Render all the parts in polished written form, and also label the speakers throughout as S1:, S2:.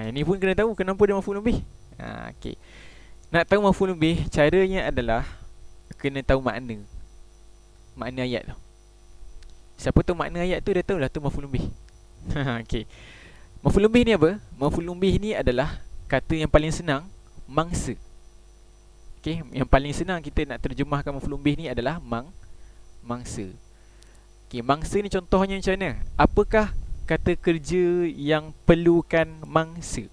S1: Yang ni pun kena tahu kenapa dia maf'ul bih. Okey. Nak tahu maf'ul bih, caranya adalah kena tahu makna. Makna ayat tu. Siapa tahu makna ayat tu, dia tahulah tu maf'ul bih. Okey. Maf'ul bih ni apa? Maf'ul bih ni adalah kata yang paling senang, mangsa. Okey, yang paling senang kita nak terjemahkan maf'ul bih ni adalah mangsa. Okey, mangsa ni contohnya macam mana? Apakah kata kerja yang perlukan mangsa?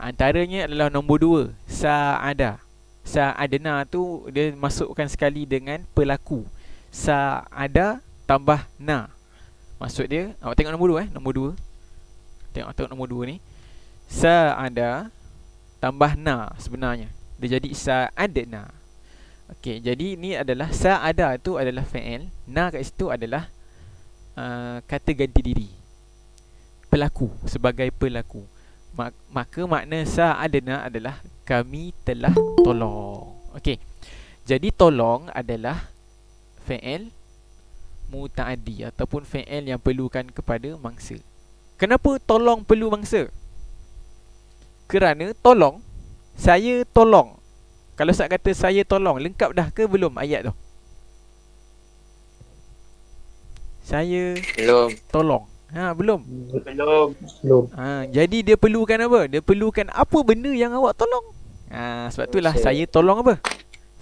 S1: Antaranya adalah nombor 2, sa'ada. Sa'adna tu dia masukkan sekali dengan pelaku. Sa'ada tambah na. Maksud dia, awak tengok nombor 2 nombor 2. Tengok nombor 2 ni. Sa'ada tambah na sebenarnya. Dia jadi sa'adna. Okey, jadi ni adalah sa'ada tu adalah fa'il, na kat situ adalah kata ganti diri. Pelaku, sebagai pelaku. Maka makna sa'adna adalah kami telah tolong. Okey. Jadi tolong adalah fa'il muta'addi ataupun fa'il yang perlukan kepada mangsa. Kenapa tolong perlu mangsa? Kerana tolong, saya tolong. Kalau saya kata saya tolong, lengkap dah ke belum ayat tu? Saya
S2: Belum.
S1: tolong. Belum.
S3: Belum.
S1: Jadi dia perlukan apa? Dia perlukan apa benda yang awak tolong? Sebab itulah saya tolong apa?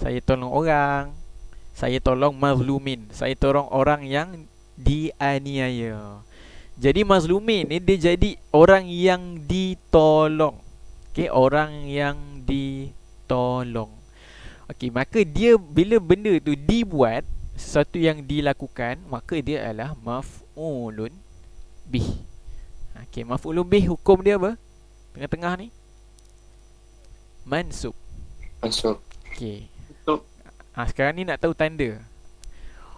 S1: Saya tolong orang. Saya tolong mazlumin. Saya tolong orang yang dianiaya. Jadi mazlumin ni dia jadi orang yang ditolong. Okey, orang yang ditolong. Okey, maka dia bila benda tu dibuat, sesuatu yang dilakukan, maka dia adalah maf'ulun bih. Okey, maf'ulun bih hukum dia apa? Tengah-tengah ni mansub.
S2: Masuk.
S1: Okey. Sekarang ni nak tahu tanda.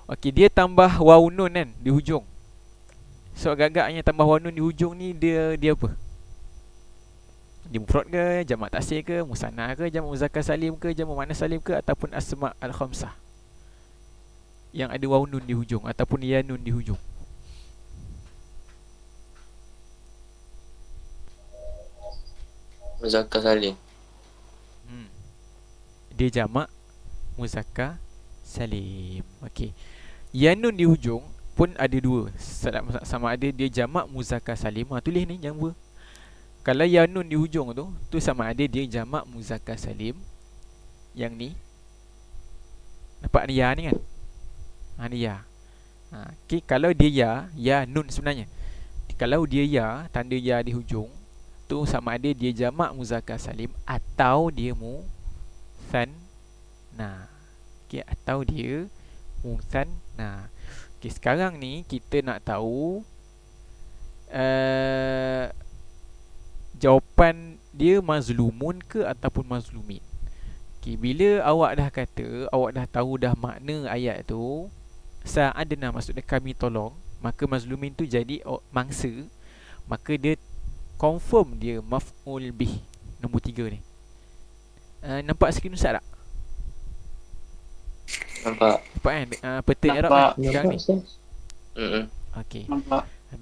S1: Okey, dia tambah waw nun kan di hujung. So agak-agaknya tambah waw nun di hujung ni dia apa? Dia mufrad ke, jamak taksir ke, musanna ke, jamak muzakkar salim ke, jamak muannas salim ke, ataupun asma' al-khamsah yang ada waw nun di hujung ataupun ya nun di hujung.
S2: Muzakkar salim.
S1: Dia jamak muzakkar salim. Okey. Ya nun di hujung pun ada dua. Sama ada dia jamak muzakkar salim. Tulis ni jangan buat. Kalau ya nun di hujung tu sama ada dia jamak muzakkar salim. Yang ni nampak ni ya ni kan? Ni ya. Okey, kalau dia ya nun sebenarnya. Kalau dia ya, tanda ya di hujung, tu sama ada dia jamak muzakkar salim atau dia mutsanna. Okey, atau dia mutsanna. Okey, sekarang ni kita nak tahu jawapan dia mazlumun ke ataupun mazlumin. Okey, bila awak dah kata, awak dah tahu dah makna ayat tu, sa'adna maksudnya kami tolong, maka mazlumin tu jadi mangsa, maka dia confirm dia maf'ul bih nombor 3 ni. Nampak screenshot tak?
S2: Nampak.
S1: Nampak kan? Peta i'rab kan sekarang ni. Okey.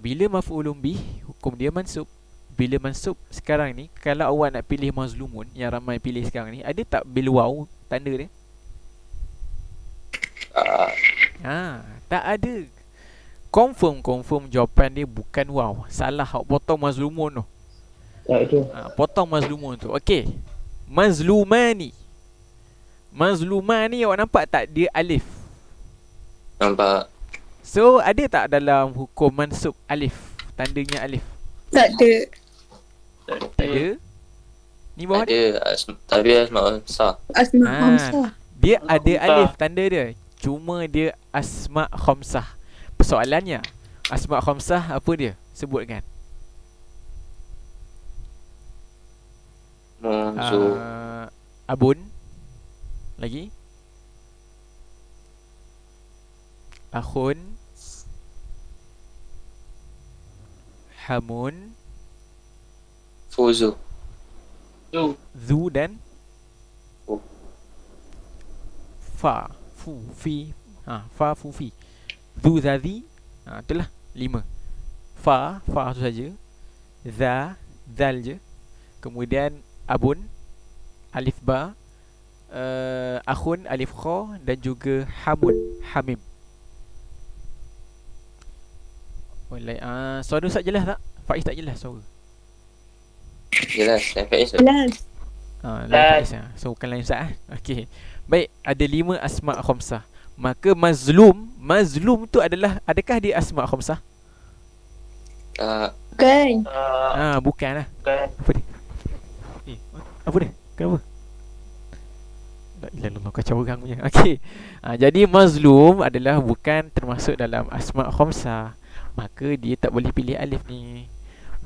S1: Bila maf'ulun bih, hukum dia mansub. Bila mansub sekarang ni, kalau awak nak pilih mazlumun yang ramai pilih sekarang ni, ada tak bil waw tanda dia? Tak ada. Confirm jawapan dia bukan waw. Salah, awak potong mazlumun tu.
S3: Tak ada.
S1: Potong mazlumun tu. Okey. Mazlumani. Mazlumani awak nampak tak dia alif?
S2: Nampak.
S1: So ada tak dalam hukum mansub alif? Tandanya alif?
S4: Tak ada.
S1: Tak ada. Ni bawah ni.
S2: Ada tapi asma sah.
S4: Asma' khamsah.
S1: Dia ada alif tanda dia. Cuma dia asma' khamsah. Persoalannya, asma' khamsah apa dia? Sebutkan.
S2: Munzu.
S1: Abun. Lagi. Akhun. Hamun.
S2: Fuzu.
S1: Zu dan
S2: Fu.
S1: Fa. Fu. Fi. Fa. Fu. Fi. Zu. Zazi. Itulah 5. Fa tu saja. Za. Zal je. Kemudian abun, alif ba, akhun, alif kha, dan juga hamun, hamim. Walai, suara Ustaz jelas tak? Faiz tak jelas suara.
S2: Jelas. Yang Faiz tu.
S4: Jelas.
S1: Lain Faiz lah. So bukan lain Ustaz. Okey. Baik, ada 5 asma' khamsah. Maka mazlum tu adalah, adakah dia asma' khamsah?
S4: Bukan.
S1: Bukan lah.
S3: Bukan.
S1: Apa dia? Apa dia? Kenapa? La ilaha illallah, kacau orang punya. Okey. Jadi mazlum adalah bukan termasuk dalam asma' khamsah. Maka dia tak boleh pilih alif ni.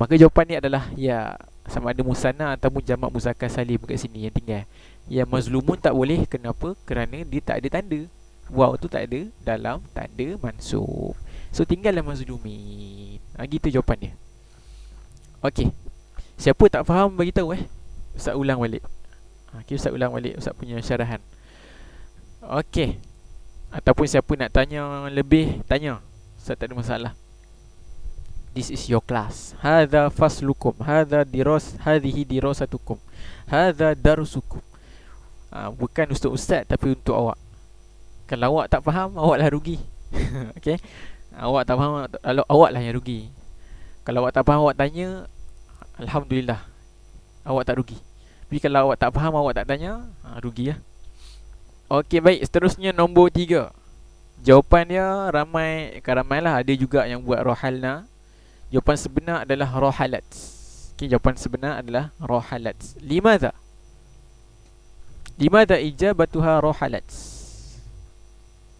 S1: Maka jawapan ni adalah ya, sama ada musanna ataupun jamak muzakkar salim kat sini yang tinggal. Ya, mazlumun tak boleh. Kenapa? Kerana dia tak ada tanda. Waw tu tak ada dalam tanda mansub. So tinggallah mazlumin. Gitu jawapan dia. Okey. Siapa tak faham bagi tahu Ustaz ulang balik. Okay, Ustaz ulang balik Ustaz punya syarahan. Okey. Ataupun siapa nak tanya lebih, tanya. Ustaz tak ada masalah. This is your class. Hadha faslukum. Hadhihi dirasatukum. Hadha darusukum. Bukan untuk ustaz tapi untuk awak. Kalau awak tak faham, awaklah rugi. Okey. Awak tak faham, awaklah yang rugi. Kalau awak tak faham, awak tanya, alhamdulillah, awak tak rugi. Tapi kalau awak tak faham, awak tak tanya, rugi lah. Okey, baik. Seterusnya nombor 3. Jawapan dia ramailah. Ada juga yang buat rohalna. Jawapan sebenar adalah rohalat. Okay, jawapan sebenar adalah rohalat. Limadha ijabatuha rohalat?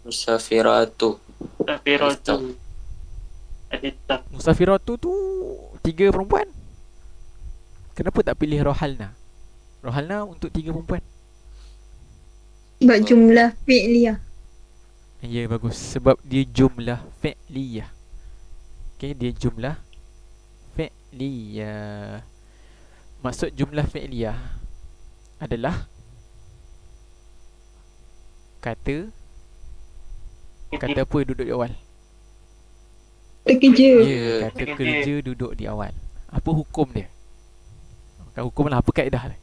S2: Musafiratu.
S3: Musafiratu. Adita.
S1: Musafiratu tu 3 perempuan. Kenapa tak pilih rohalna? Rohalna untuk 3 perempuan.
S4: Sebab jumlah fi'liyah.
S1: Ya, bagus. Sebab dia jumlah fi'liyah. Okay, dia jumlah fi'liyah. Maksud jumlah fi'liyah adalah kata apa duduk di awal?
S4: Kata kerja.
S1: Ya, kata kerja duduk di awal. Apa hukum dia? Bukan hukum lah, apa kaedah dia?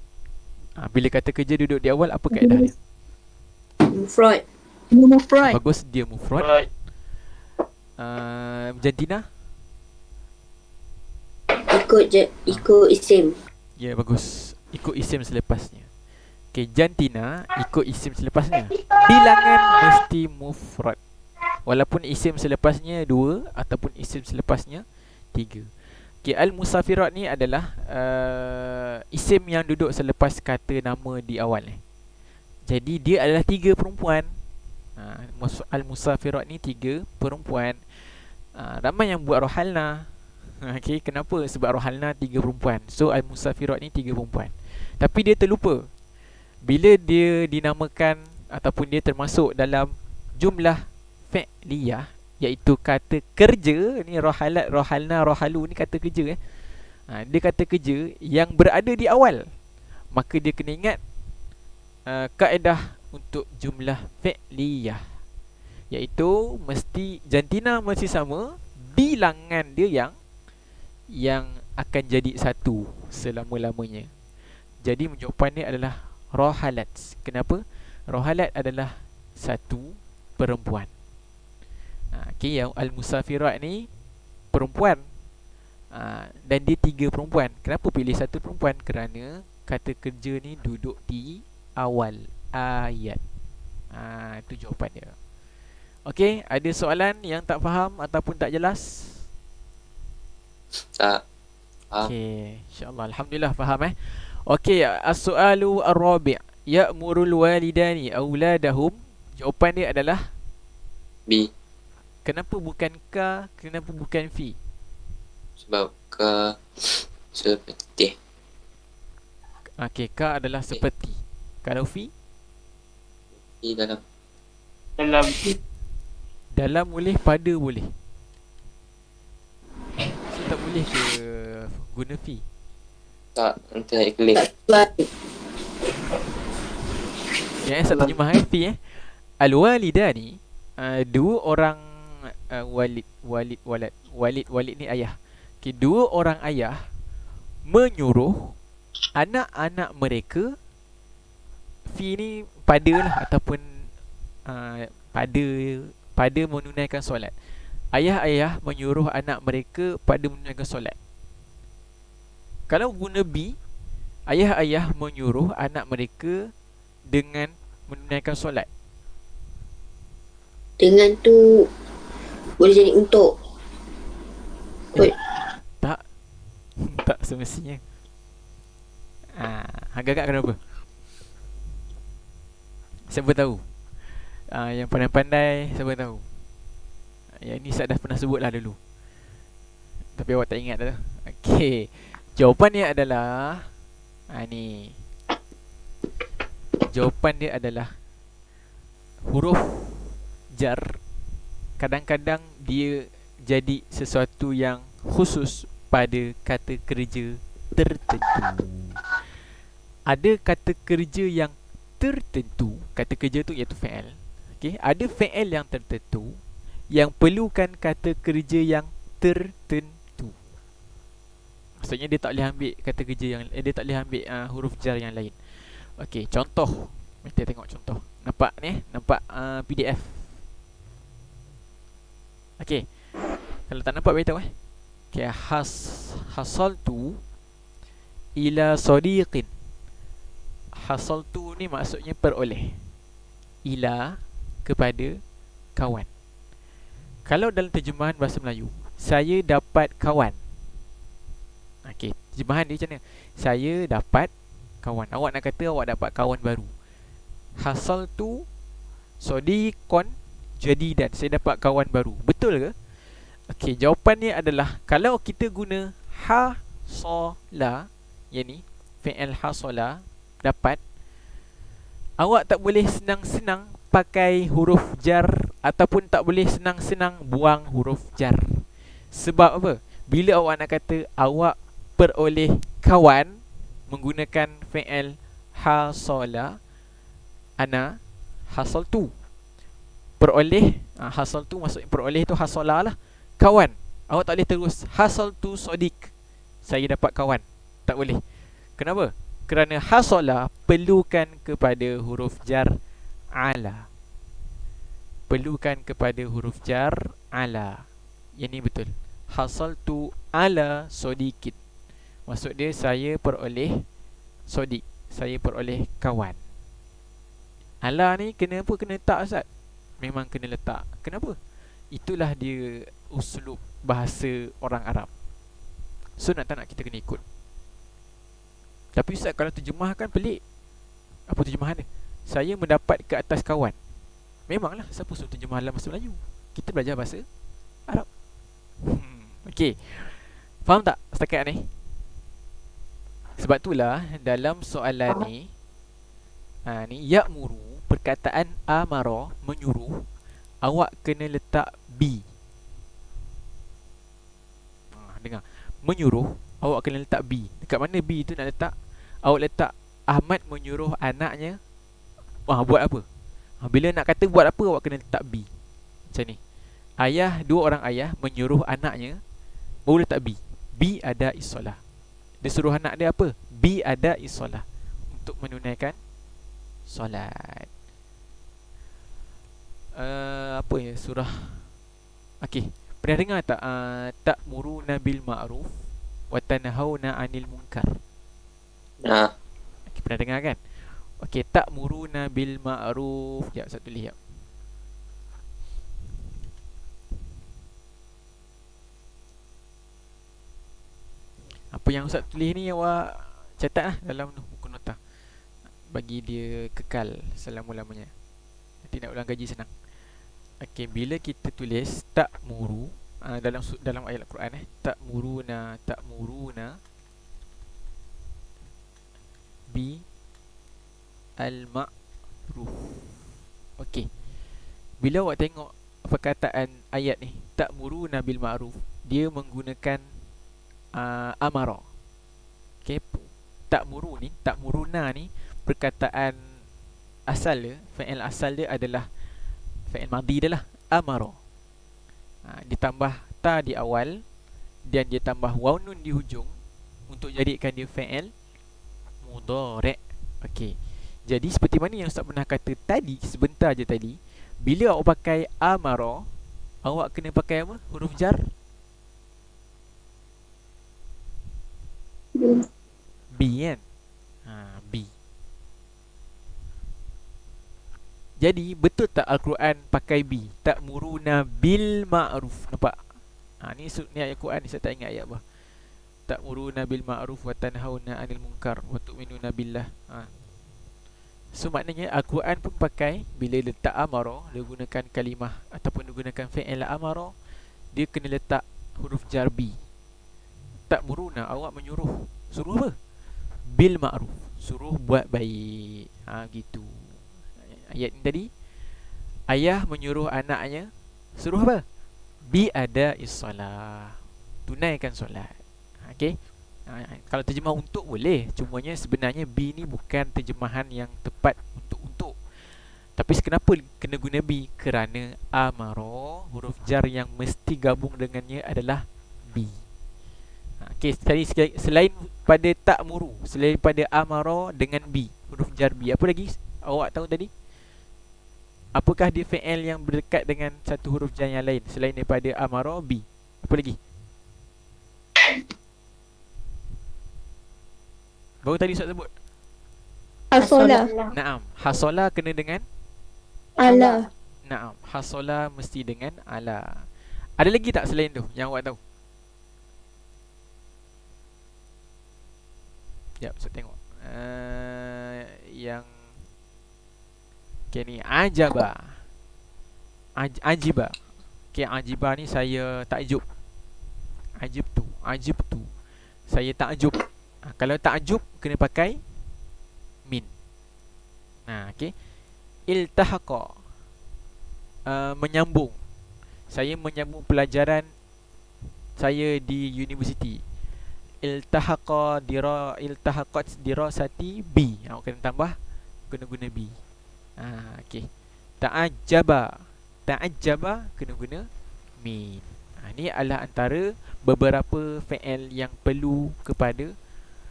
S1: Bila kata kerja duduk di awal, apa kaedah dia?
S4: Mufrad. Mufrad.
S1: Bagus, dia mufrad.
S3: Right.
S1: Jantina?
S5: Ikut isim.
S1: Ya, bagus. Ikut isim selepasnya. Okay, jantina ikut isim selepasnya. Bilangan mesti mufrad. Walaupun isim selepasnya 2 ataupun isim selepasnya 3. Okay, al-musafirat ni adalah isim yang duduk selepas kata nama di awal. Jadi dia adalah 3 perempuan. Al-musafirat ni 3 perempuan. Ramai yang buat rohalna. Okay, kenapa? Sebab rohalna 3 perempuan. So al-musafirat ni 3 perempuan. Tapi dia terlupa. Bila dia dinamakan ataupun dia termasuk dalam jumlah fi'liyah, iaitu kata kerja ni, rohalat, rohalna, rohalu ni kata kerja dia kata kerja yang berada di awal, maka dia kena ingat kaedah untuk jumlah fi'liyah, iaitu mesti jantina mesti sama, bilangan dia yang akan jadi satu selama-lamanya. Jadi jawapannya adalah rohalat. Kenapa? Rohalat adalah satu perempuan. Okay, yang al-musafirat ni perempuan. Dan dia 3 perempuan. Kenapa pilih satu perempuan? Kerana kata kerja ni duduk di awal ayat. Itu jawapan dia. Okay, ada soalan yang tak faham ataupun tak jelas?
S2: Tak.
S1: Okay, insyaAllah. Alhamdulillah faham Okay, as-soalu ar-rabi' ya'murul walidani auladahum. Jawapan dia adalah
S2: B.
S1: Kenapa bukan ka? Kenapa bukan fi?
S2: Sebab ka seperti.
S1: Okay, ka adalah seperti. Kalau fi?
S2: Di dalam.
S3: Dalam.
S1: Dalam boleh, pada boleh. So tak boleh ke guna fi?
S2: Tak. Nanti nak klik.
S1: Saya terjemahkan fi Al-walidani, 2 orang walid ni ayah. Okay, 2 orang ayah menyuruh anak-anak mereka. Fi ni pada lah, ataupun pada menunaikan solat. Ayah-ayah menyuruh anak mereka pada menunaikan solat. Kalau guna be, ayah-ayah menyuruh anak mereka dengan menunaikan solat.
S5: Dengan tu boleh jadi untuk.
S1: Tak. Tak semestinya. Agak-agak kenapa? Siapa tahu? Yang pandai-pandai, siapa tahu? Yang ni saya dah pernah sebut lah dulu, tapi awak tak ingat dah. Okey, jawapan dia adalah ni. Jawapan dia adalah huruf jar kadang-kadang dia jadi sesuatu yang khusus pada kata kerja tertentu. Ada kata kerja yang tertentu, kata kerja tu iaitu fi'il. Okey, ada fi'il yang tertentu yang perlukan kata kerja yang tertentu. Maksudnya dia tak boleh ambil kata kerja yang dia tak boleh ambil huruf jar yang lain. Okey, contoh. Kita tengok contoh. Nampak ni? Nampak PDF. Okey. Kalau tak nampak beritahu Okey, hasaltu ila sadiqin. Hasaltu ni maksudnya peroleh. Ila kepada kawan. Kalau dalam terjemahan bahasa Melayu, saya dapat kawan. Okey, terjemahan dia macam mana? Saya dapat kawan. Awak nak kata awak dapat kawan baru. Hasaltu sadiqan jadidan. Saya dapat kawan baru. Betul ke? Okey, jawapannya adalah kalau kita guna hasala, yang ni fi'il hasala, dapat, awak tak boleh senang-senang pakai huruf jar ataupun tak boleh senang-senang buang huruf jar. Sebab apa? Bila awak nak kata awak peroleh kawan menggunakan fi'il hasala, ana hasaltu. Peroleh, hasaltu maksudnya peroleh tu hasala lah, kawan. Awak tak boleh terus hasaltu sadiq, saya dapat kawan. Tak boleh. Kenapa? Kerana hasala perlukan kepada huruf jar ala. Perlukan kepada huruf jar ala. Yang ni betul. Hasaltu ala sadiqin. Maksud dia saya peroleh sadiq, saya peroleh kawan. Ala ni kena apa? Kena letak, Ustaz? Memang kena letak. Kenapa? Itulah dia uslub bahasa orang Arab. So nak tak nak kita kena ikut. Tapi Ustaz, kalau terjemahkan pelik. Apa terjemahan dia? Saya mendapat ke atas kawan. Memanglah, siapa suruh terjemah dalam bahasa Melayu? Kita belajar bahasa Arab. Okey, faham tak setakat ni? Sebab itulah dalam soalan ni, ni ya'muru, perkataan amara, menyuruh, awak kena letak be. Dengar, menyuruh, awak kena letak be. Dekat mana be tu nak letak? Awak letak Ahmad menyuruh anaknya buat apa? Bila nak kata buat apa, awak kena letak be. Macam ni, dua orang ayah menyuruh anaknya, baru letak be. Be ada isolah. Dia suruh anak dia apa? Be ada isolah, untuk menunaikan solat. Apa ya surah? Okey, pernah dengar tak ta'muruna bil ma'ruf wa tanhauna 'anil munkar?
S2: Nah,
S1: Okay, pernah dengar kan? Okey, ta'muruna bil ma'ruf. Jap, saya tulis jap. Apa yang Ustaz tulis ni awak catat lah dalam buku nota, bagi dia kekal selama-lamanya. Nanti nak ulang kaji senang. Okey, bila kita tulis ta'muru dalam ayat Al-Quran ta'muruna bi al-ma'ruf. Okey, bila awak tengok perkataan ayat ni, ta'muruna bil ma'ruf, dia menggunakan amara. Okey, ta'muruna ni perkataan asal dia, fi'il asal dia adalah fi'il madhi dia lah, amara. Ditambah ta di awal dan dia tambah waw nun di hujung, untuk jadikan dia fi'il mudhari'. Okey. Jadi seperti mana yang Ustaz pernah kata tadi, sebentar je tadi, bila awak pakai amara, awak kena pakai apa? Huruf jar B kan? B. Jadi betul tak Al-Quran pakai B? Ta'muruna bil ma'ruf. Nampak? Ni ayat Quran ni, saya tak ingat ayat apa. Ta'muruna bil ma'ruf wa tanhauna 'anil munkar wa tu'minuna billah. So maknanya Al-Quran pun pakai, bila letak amara, dia gunakan kalimah ataupun dia gunakan fi'il amara, dia kena letak huruf jar B. Ta'muruna, awak menyuruh. Suruh apa? Bil ma'ruf, suruh buat baik. Gitu. Ayat ni tadi, ayah menyuruh anaknya suruh apa? Bi ada is-salah, tunaikan solat. Okey. Kalau terjemah untuk boleh, cumanya sebenarnya B ni bukan terjemahan yang tepat untuk. Tapi kenapa kena guna B? Kerana amara, huruf jar yang mesti gabung dengannya adalah B. Okey, sekali selain pada ta'muru, selain pada amara dengan B, huruf jar B, apa lagi awak tahu tadi? Apakah dia fi'il yang berdekat dengan satu huruf jar yang lain selain daripada amara B? Apa lagi? Baru tadi Ustaz sebut.
S4: Hasola.
S1: Naam, hasola kena dengan
S4: Ala.
S1: naam, hasola mesti dengan ala. Ada lagi tak selain tu yang awak tahu? Sekejap, Ustaz tengok. Yang okay, ni ajaba. Ajiba. Okay, ajiba ni saya takjub. Ajib tu. Saya takjub. Kalau takjub kena pakai min. Okay. Iltahaqa, menyambung. Saya menyambung pelajaran saya di universiti. Iltahaqat dirasati B. Awak kena tambah, kena guna B. Okey. Ta'ajjaba kena guna min. Ni adalah antara beberapa fi'il yang perlu kepada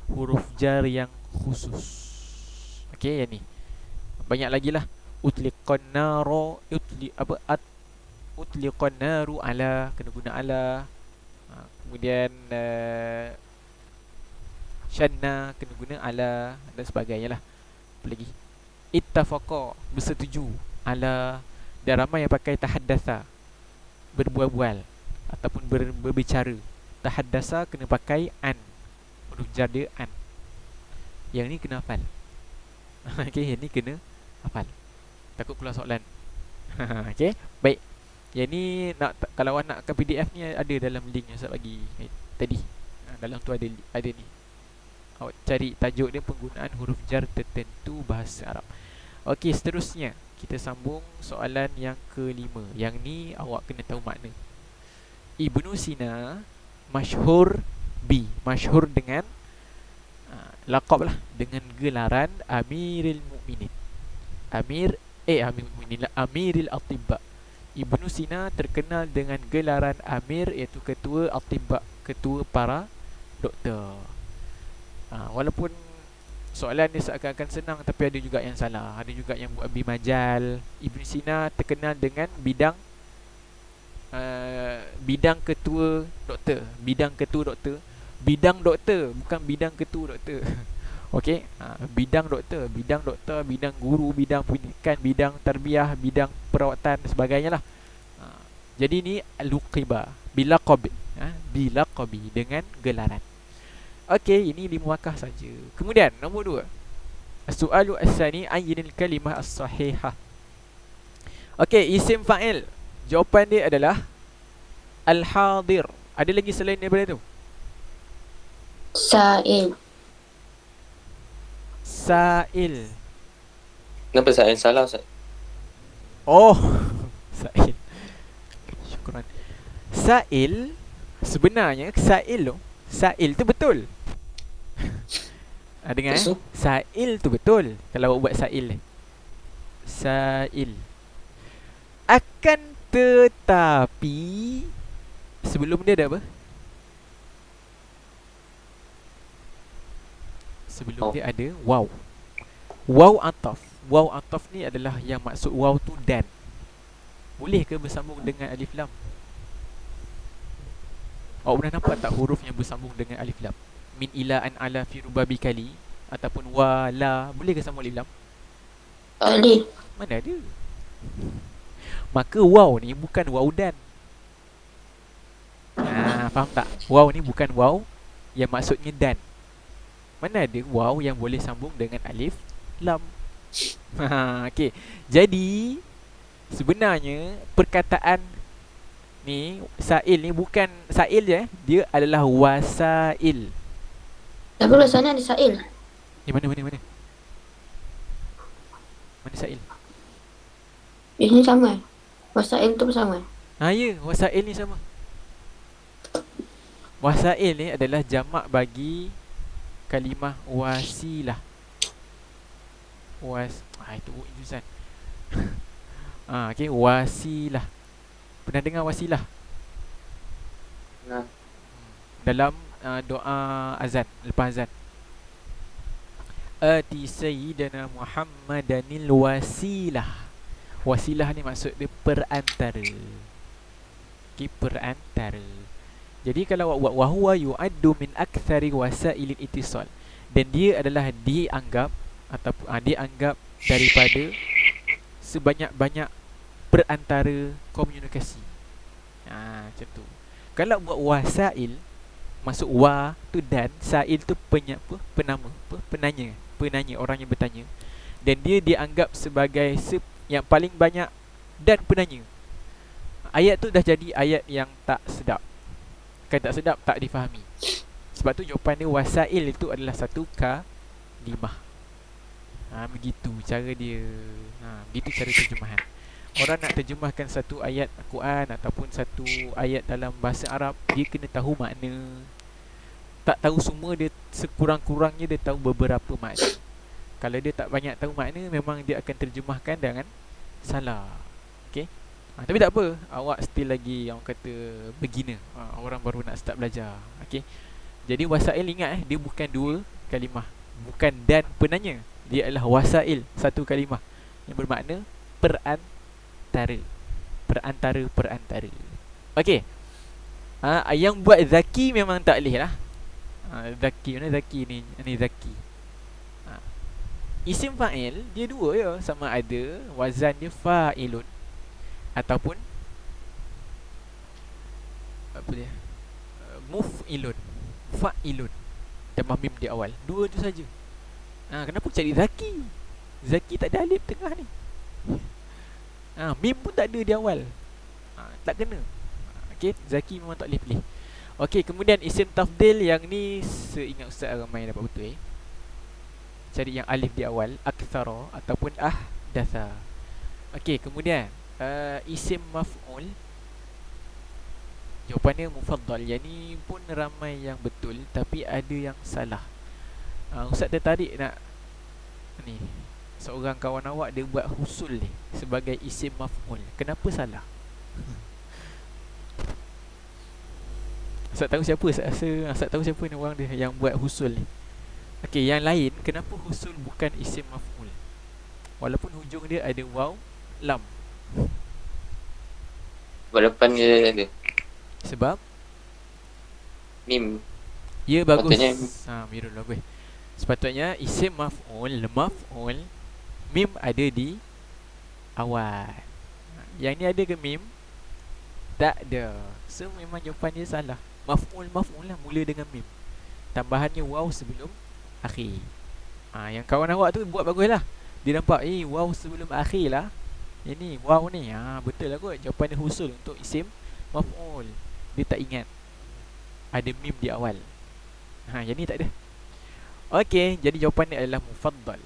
S1: huruf jar yang khusus. Okey, yang ni. Banyak lagi lah. Utliqan naru, utliqan naru ala, kena guna ala. Kemudian syanna kena guna ala dan sebagainya lah. Apa lagi? Ittafaqa, bersetuju. Ala. Dan ramai yang pakai tahaddasa, berbual-bual ataupun berbicara. Tahaddasa kena pakai an, huruf jar dia an. Yang ni kena hafal. Okey, yang ni kena hafal. Takut keluar soalan. Okey, baik. Yang ni kalau awak nakkan PDF ni ada dalam link yang saya bagi tadi. Dalam tu ada ni. Awak cari tajuk dia, penggunaan huruf jar tertentu bahasa Arab. Okey, seterusnya kita sambung soalan yang kelima. Yang ni awak kena tahu makna. Ibnu Sina masyhur B, masyhur dengan laqab lah, dengan gelaran Amirul Mukminin. Amirul Atibba. Ibnu Sina terkenal dengan gelaran Amir, iaitu ketua Atibba, ketua para doktor. Walaupun soalan ni seakan-akan senang, tapi ada juga yang salah, ada juga yang buat bimajal. Ibnu Sina terkenal dengan bidang ketua doktor. Bidang doktor, bukan bidang ketua doktor. Okey, bidang doktor, bidang guru, bidang pendidikan, bidang tarbiyah, bidang perawatan dan sebagainya lah. Jadi ni luqiba bilaqab, bilaqabi, dengan gelaran. Okey, ini 5 markah saja. Kemudian nombor 2. As-su'alu as-sani ayyinil kalimah as-sahihah. Okey, isim fa'il. Jawapan dia adalah al-hadir. Ada lagi selain daripada tu? Sa'il.
S2: Kenapa saya salah Ustaz?
S1: Oh, Sa'il. Syukran. Sa'il, sebenarnya Sa'il tu betul. Dengar Sa'il tu betul. Kalau awak buat Sa'il, Sa'il. Akan tetapi sebelum dia ada apa? sebelum dia ada waw. Waw ataf. Waw ataf ni adalah yang maksud waw tu dan. Boleh ke bersambung dengan alif lam? Awak pernah nampak tak huruf yang bersambung dengan alif lam? Min ila an ala fi rubabi kali ataupun wa la, boleh ke sambung alif lam?
S5: Tak boleh.
S1: Mana ada? Maka waw ni bukan waw dan. Faham tak? Waw ni bukan waw yang maksudnya dan. Mana ada waw yang boleh sambung dengan alif lam. Okey. Jadi sebenarnya perkataan ni sa'il ni bukan sa'il je, dia adalah wasail.
S5: Tak perlu sana ada Sa'il.
S1: Ni mana? Mana sa'il?
S5: Biasanya sama. Wasail tu bersama.
S1: Ya, wasail ni sama. Wasail ni adalah jamak bagi kalimah wasilah. Itu injusan. Okey, wasilah. Pernah dengar wasilah?
S2: Nah,
S1: Dalam doa azan, lepas azan. Ati sayyidina Muhammadanil wasilah. Wasilah ni maksud dia perantara. Okey, perantara. Jadi kalau awak buat wahwa yu'addu min aktsari wasailil ittisal, dan dia adalah dianggap ataupun dianggap daripada sebanyak-banyak perantara komunikasi. Macam tu. Kalau buat wasail, masuk wa tu dan, sail tu penama, penanya, orang yang bertanya, dan dia dianggap sebagai yang paling banyak dan penanya. Ayat tu dah jadi ayat yang tak sedap. Kan tak sedap, tak difahami. Sebab tu jawapan dia wasail itu adalah satu kalimah. Begitu cara dia. Begitu cara terjemahan. Orang nak terjemahkan satu ayat Al-Quran ataupun satu ayat dalam bahasa Arab, dia kena tahu makna. Tak tahu semua, dia sekurang-kurangnya dia tahu beberapa makna. Kalau dia tak banyak tahu makna, memang dia akan terjemahkan dengan salah. Okay? Tapi tak apa, awak still lagi yang kata beginner, orang baru nak start belajar. Okay? Jadi wasail, ingat dia bukan dua kalimah, bukan dan penanya. Dia adalah wasail, satu kalimah yang bermakna perantara. Okey. Yang buat zaki memang tak boleh lah. Zaki, mana zaki ni? Ni zaki. Isim fa'il dia dua je, sama ada wazan dia fa'ilun ataupun apa dia? Muf'ilun, fa'ilun, tambah mim di awal. Dua tu saja. Kenapa cari zaki? Zaki tak ada alif tengah ni. Mim pun tak ada di awal. Tak kena. Okey, zaki memang tak boleh pilih. Okey, kemudian isim tafdil yang ni seingat Ustaz ramai dapat betul. Cari yang alif di awal, aktsara ataupun ahdatha. Okey, kemudian isim maf'ul, jawapannya mufaddal. Yang ni pun ramai yang betul, tapi ada yang salah. Ustaz tertarik nak ni, seorang kawan awak dia buat husul ni sebagai isim maf'ul. Kenapa salah? Ustaz tahu siapa? Ustaz tahu siapa ni orang dia yang buat husul ni. Okey, yang lain, kenapa husul bukan isim maf'ul walaupun hujung dia ada waw lam?
S2: sebab depan dia ada
S1: Sebab
S2: mim.
S1: ya, bagus.
S2: Sepatutnya
S1: Mirul bagus. Sepatutnya isim maf'ul mim ada di awal. Yang ni ada ke mim? Tak ada. So memang jawapan dia salah. Maf'ul lah, mula dengan mim, tambahannya waw sebelum akhir. Yang kawan awak tu buat bagus lah. Dia nampak waw sebelum akhir lah. Ini waw ni betul lah kot. Jawapan dia husul untuk isim maf'ul. Dia tak ingat ada mim di awal. Yang ni tak ada. Okey, jadi jawapan dia adalah mufaddal,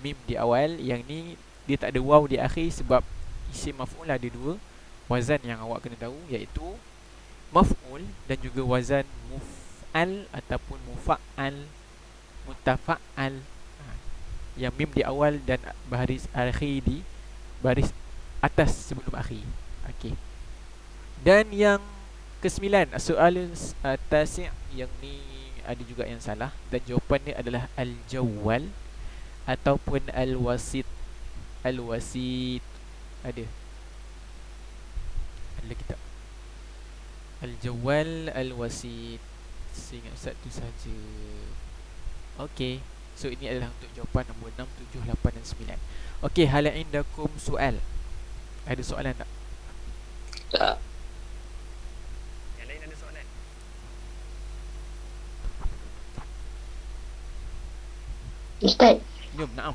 S1: mim di awal. Yang ni dia tak ada waw di akhir sebab isim maf'ul ada dua wazan yang awak kena tahu, iaitu maf'ul dan juga wazan muf'al ataupun mufa'al, mutafa'al. Yang mim di awal dan baris akhir di baris atas sebelum akhir. Okey. Dan yang ke-9, soal tasi', yang ni ada juga yang salah dan jawapan dia adalah al-jawwal ataupun al-wasit. Al-wasit ada lagi tak? Al-jawwal, al-wasit. Seingat Ustaz tu saja. Okey. So ini adalah untuk jawapan nombor 6, 7, 8 dan 9. Okey, hal indakum soal. Ada soalan tak?
S2: Tak.
S1: Yang lain ada soalan?
S5: Ustaz,
S1: Jom, naam.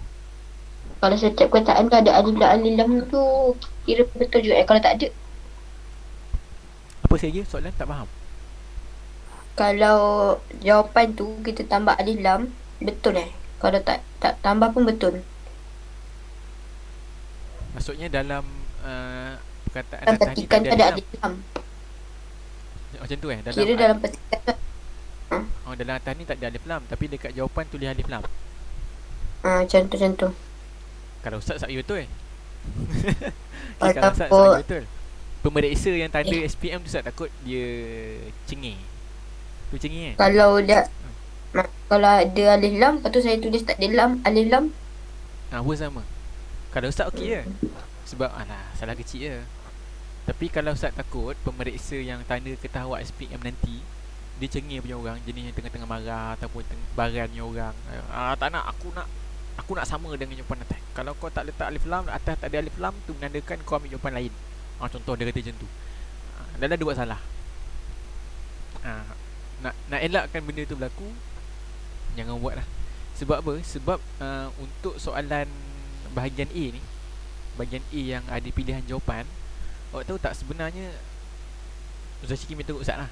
S5: kalau setiap perkataan tu ada alif lam tu kira betul juga kalau tak ada?
S1: Apa saja soalan tak faham?
S5: Kalau jawapan tu kita tambah alif lam, betul Kalau tak tambah pun betul.
S1: Maksudnya dalam perkataan
S5: Dalam
S1: atas ni
S5: petikan
S1: tak
S5: tu
S1: ada
S5: ada
S1: alif
S5: alif lam.
S1: lam. Macam tu
S5: Kira dalam petikan tu.
S1: dalam atas ni tak ada alif lam, tapi dekat jawapan tulis alif lam.
S5: Macam tu.
S1: Kalau Ustaz sabi betul.
S5: Kalau
S1: Kalau Ustaz
S5: takut-
S1: sabi betul. Pemeriksa yang tanda SPM tu Ustaz takut dia cengih. Tu cengih
S5: Kalau kalau ada alif lam, lepas tu saya tulis tak ada lam, alif lam.
S1: pun sama. Kalau Ustaz okey je. Sebab salah kecil je. Tapi kalau Ustaz takut pemeriksa yang tanda ketah awak SPM nanti dia cengih punya orang, jenis yang tengah-tengah marah ataupun baran punya orang. Tak nak, aku nak sama dengan jawapan atas. Kalau kau tak letak alif lam, atas tak ada alif lam, tu menandakan kau ambil jawapan lain. Contoh dia kata macam tu. Dah dia buat salah. Nak elakkan benda tu berlaku, jangan buat lah. Sebab apa? Sebab untuk soalan bahagian A ni, bahagian A yang ada pilihan jawapan, awak tahu tak sebenarnya Ustaz Syikir minta Ustaz lah,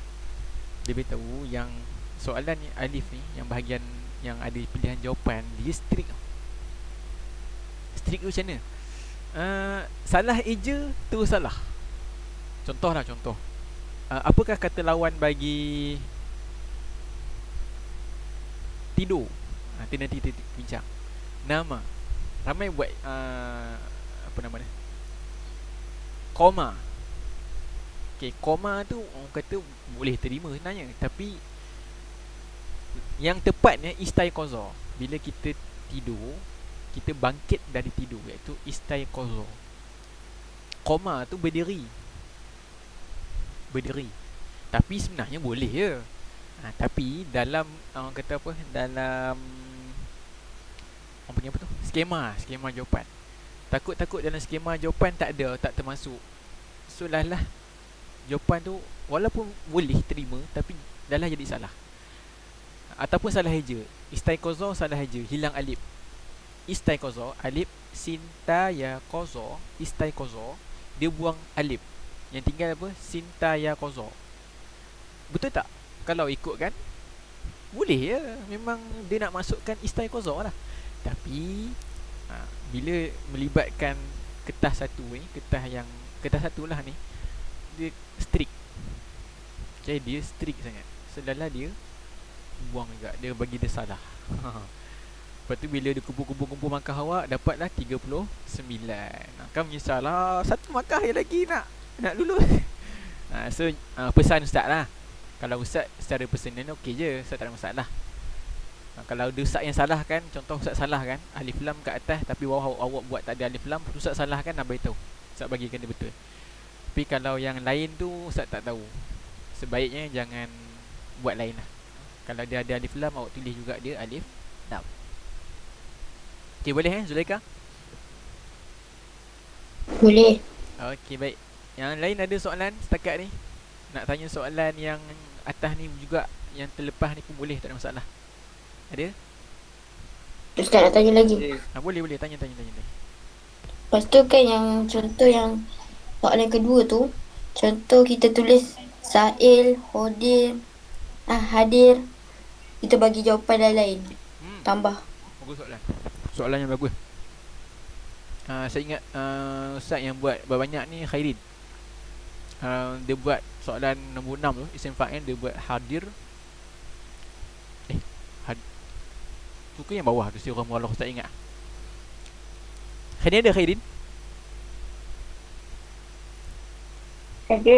S1: dia beritahu yang soalan ni alif ni, yang bahagian yang ada pilihan jawapan, dia strict. Strict tu macam mana? Salah eja tu salah. Contoh. Apakah kata lawan bagi tidur? Nanti kita bincang. Nama. Ramai buat apa nama dia? Koma. Okay, koma tu orang kata boleh terima sebenarnya, tapi yang tepatnya istaiqaza. Bila kita tidur, kita bangkit dari tidur, iaitu istaiqaza. Koma tu berdiri. Tapi sebenarnya boleh je. Tapi dalam orang kata apa? Dalam orang panggil apa tu? Skema jawapan. Takut dalam skema jawapan tak termasuk. So lah jawapan tu walaupun boleh terima, tapi dah jadi salah. Ataupun salah eja. Istaiqaza salah eja, hilang alif. Istaiqaza alif, sintayaqaza, istaiqaza dia buang alif. Yang tinggal apa? Sintayaqaza. Betul tak? Kalau ikutkan boleh je. Memang dia nak masukkan istaiqaza lah. Tapi bila melibatkan ketah satu ni, ketah satu lah ni, dia strict. Okay, dia strict sangat. Sedalah dia buang juga, dia bagi dia salah. Lepas tu bila dia kumpul markah awak, dapatlah 39. Kan menyesal lah, satu markah yang lagi nak lulus. So pesan Ustaz lah. Kalau Ustaz secara personal okey je, Ustaz tak ada masalah. Kalau ada Ustaz yang salah kan, contoh Ustaz salah kan, alif lam kat atas tapi bawah awak buat tak ada alif lam, Ustaz salah kan, nak beritahu Ustaz bagikan dia betul. Tapi kalau yang lain tu Ustaz tak tahu, sebaiknya jangan buat lain lah. Kalau dia ada alif lam, awak tulis juga dia alif lam. Okay, boleh Zulaika?
S5: Boleh.
S1: Okay, baik. Yang lain ada soalan setakat ni? Nak tanya soalan yang atas ni juga, yang terlepas ni pun boleh, tak ada masalah. Ada?
S5: Ustaz nak tanya lagi.
S1: Boleh tanya.
S5: Lepas tu kan yang contoh yang soalan kedua tu, contoh kita tulis Sa'il, Hodir, Hadir, kita bagi jawapan lain. Tambah.
S1: Bagus soalan yang bagus. Saya ingat Ustaz yang buat banyak ni Khairin. Dia buat soalan nombor 6 tu, isim fa'il, dia buat hadir. Tu ke yang bawah tu, si orang Allah, tak ingat. Khairin ada Khairin?
S4: Ada.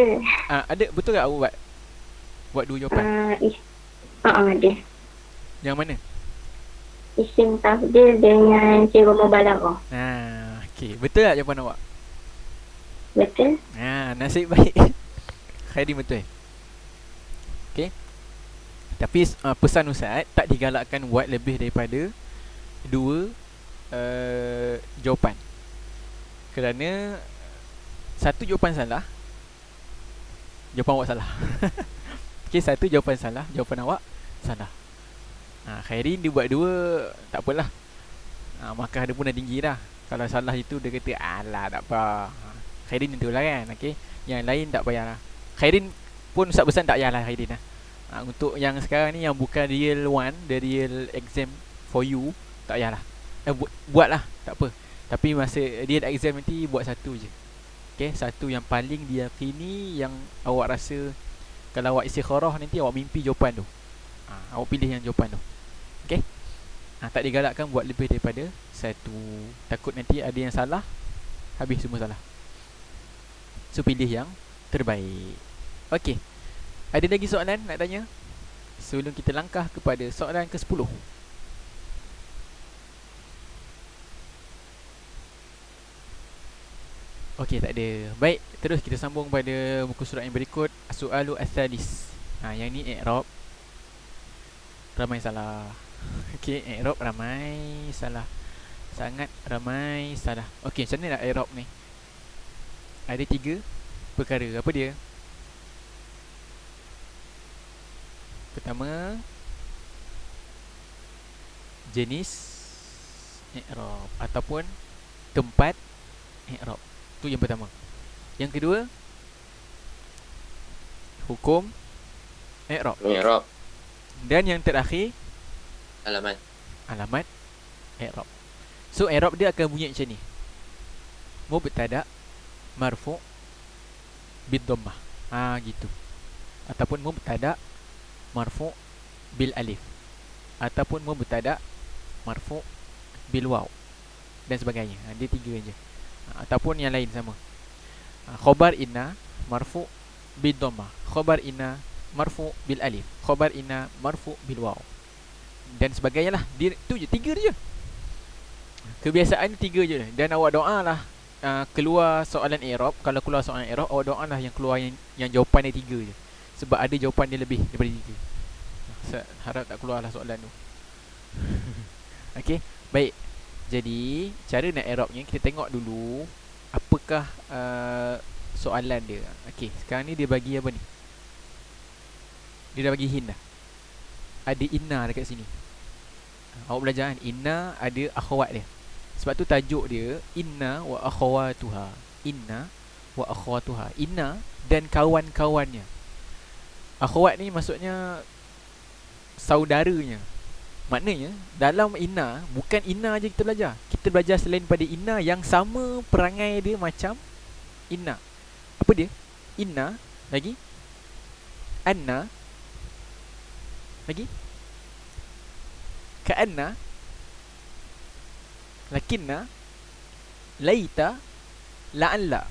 S1: Ada, betul tak awak buat dua jawapan?
S4: Ada.
S1: Yang mana?
S4: Isim tafdil dengan sirah mubalaghah.
S1: Nah, okey. Betul tak jawapan awak?
S4: Betul?
S1: Nasib baik. Khairin betul. Okey. Tapi pesan Ustaz, tak digalakkan buat lebih daripada 2 jawapan. Kerana satu jawapan salah, jawapan awak salah. Okey, satu jawapan salah, jawapan awak salah. Khairin dia buat 2, tak apalah. Markah dia pun dah tinggi dah. Kalau salah itu dia kata alah tak apa. Khairin tentu lah kan. Okey. Yang lain tak payahlah. Khairin pun Ustaz pesan tak payahlah Khairin lah. Untuk yang sekarang ni yang bukan real one, the real exam for you, tak payahlah. Buatlah, tak apa. Tapi masa real exam nanti buat satu je. Okey, satu yang paling diyakini, yang awak rasa kalau awak istikharah nanti awak mimpi jawapan tu. Awak pilih yang jawapan tu. Okey. Tak digalakkan buat lebih daripada satu. Takut nanti ada yang salah, habis semua salah. So pilih yang terbaik. Okey. Ada lagi soalan nak tanya? Sebelum kita langkah kepada soalan ke-10. Okey, tak ada. Baik, terus kita sambung pada buku surat yang berikut. As-su'alu ats-tsalis. Yang ni i'rab. Ramai salah. Okey, i'rab ramai salah. Sangat ramai salah. Okey, macam mana nak i'rab ni? Ada 3 perkara. Apa dia? Pertama, jenis i'rab ataupun tempat i'rab. Tu yang pertama. Yang kedua, hukum i'rab.
S2: I'rab.
S1: Dan yang terakhir,
S2: Alamat.
S1: alamat i'rab. So i'rab dia akan bunyi macam ni. Mubtada marfu' bid dhammah. Gitu. Ataupun mubtada marfu' bil alif, ataupun mubtada marfu' bil waw, dan sebagainya. Dia 3 je. Ataupun yang lain sama. Khabar inna marfu' bid dhammah, khabar inna marfu' bil alif, khabar inna marfu' bil waw, dan sebagainya lah. Dia tu je, 3 je. Kebiasaan 3 je. Dan awak doa lah keluar soalan i'rab. Kalau keluar soalan i'rab, awak doa lah yang keluar yang jawapan dia 3 je. Sebab ada jawapan dia lebih daripada 3. Harap tak keluarlah soalan tu. Okey, baik. Jadi cara nak i'rabnya, kita tengok dulu apakah soalan dia. Okey, sekarang ni dia bagi apa ni? Dia dah bagi hint dah. Ada inna dekat sini. Awak belajar kan, inna ada akhwat dia. Sebab tu tajuk dia inna wa akhwatuha. Inna wa akhwatuha. Inna dan kawan-kawannya. Akhwat ni maksudnya saudaranya. Maknanya dalam inna, bukan inna je kita belajar. Kita belajar selain pada inna yang sama perangai dia macam inna. Apa dia? Inna, lagi anna, lagi ka'anna, lakinna, laita, la'alla.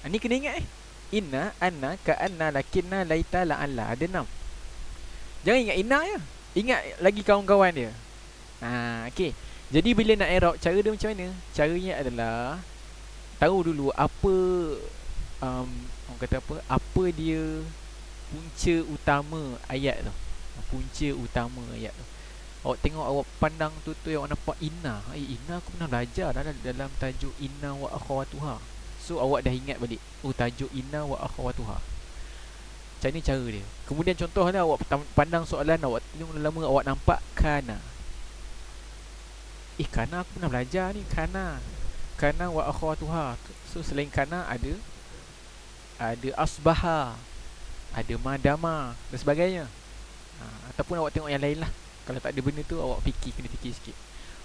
S1: Ni kena ingat inna, anna, ka'anna, lakinna, laita, la'alla. Ada 6. Jangan ingat inna je, ingat lagi kawan-kawan dia. Okey. Jadi bila nak i'rab, cara dia macam mana? Caranya adalah tahu dulu apa orang kata apa dia punca utama ayat tu. Punca utama ayat tu. Awak tengok, awak pandang tu yang awak nampak inna. Inna aku pernah belajar dalam tajuk inna wa akhwatuha. So awak dah ingat balik, tajuk inna wa akhwatuha. Macam ni cara dia. Kemudian contohlah, awak pandang soalan, awak tengok lama, awak nampak kana. Kana aku pernah belajar ni, kana. Kana wa akhwatuha. So selain kana ada asbaha, ada madama dan sebagainya. Ataupun awak tengok yang lain lah. Kalau tak ada benda tu, awak kena fikir sikit.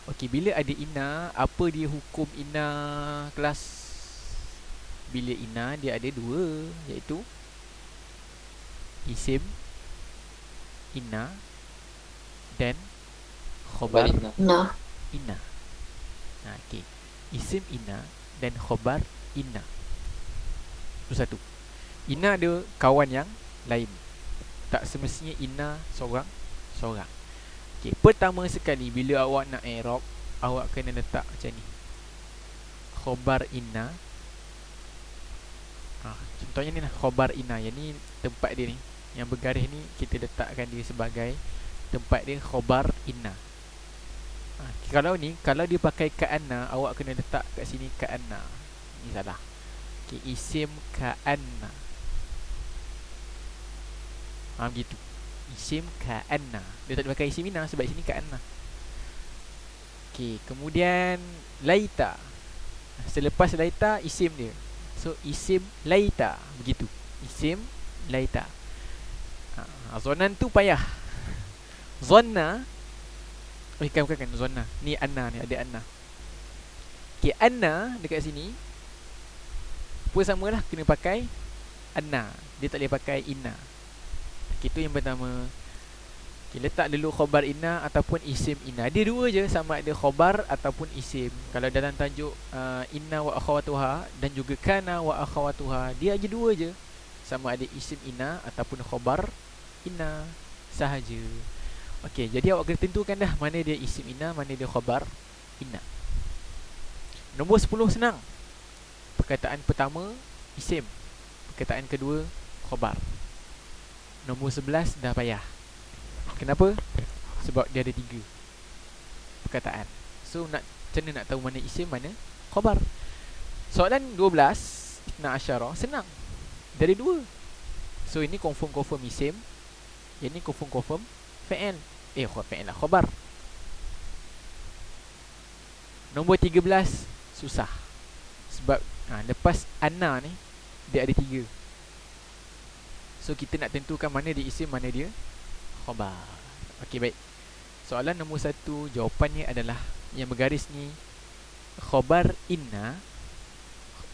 S1: Okey, bila ada inna, apa dia hukum inna kelas? Bila inna dia ada 2, iaitu isim inna dan khobar
S5: Nah.
S1: inna. Okey, isim inna dan khobar inna. Itu satu. Inna ada kawan yang lain. Tak semestinya inna seorang Seorang. Okey, pertama sekali bila awak nak i'rab, awak kena letak macam ni. Khabar inna. Contohnya ni lah, khabar inna. Yang ni tempat dia ni, yang bergaris ni kita letakkan dia sebagai tempat dia khabar inna. Kalau ni, kalau dia pakai ka'anna, awak kena letak kat sini ka'anna. Ni salah. Okey, isim ka'anna. Begitu. Isim ka'anna. Dia tak pakai isim inna sebab sini ka'anna. Okey, kemudian laita. Selepas laita, isim dia. So, isim laita. Begitu. Isim laita. Zonan tu payah. Zonna. Bukan. Zonna. Ni anna ni. Ada anna. Okay, anna dekat sini pun samalah. Kena pakai anna. Dia tak boleh pakai inna. Okay, itu yang pertama. Okay, letak dulu khabar inna ataupun isim inna. Dia dua je, sama ada khabar ataupun isim. Kalau dalam tajuk inna wa akhawatuha dan juga kana wa akhawatuha, dia aja dua je, sama ada isim inna ataupun khabar inna sahaja. Okey, jadi awak kena tentukan dah mana dia isim inna, mana dia khabar inna. Nombor 10 senang. Perkataan pertama isim, perkataan kedua khabar. Nombor 11 dah payah. Kenapa? Sebab dia ada 3 perkataan. So macam mana nak tahu mana isim, mana khabar? Soalan 12 12 senang. Dari 2. So ini confirm isim, yang ni confirm fa'il. Fa'il lah, khabar. Nombor 13 susah. Sebab lepas anna ni dia ada 3. So kita nak tentukan mana dia isim, mana dia khabar. Okey, baik. Soalan nombor 1, jawapannya adalah yang bergaris ni khabar inna.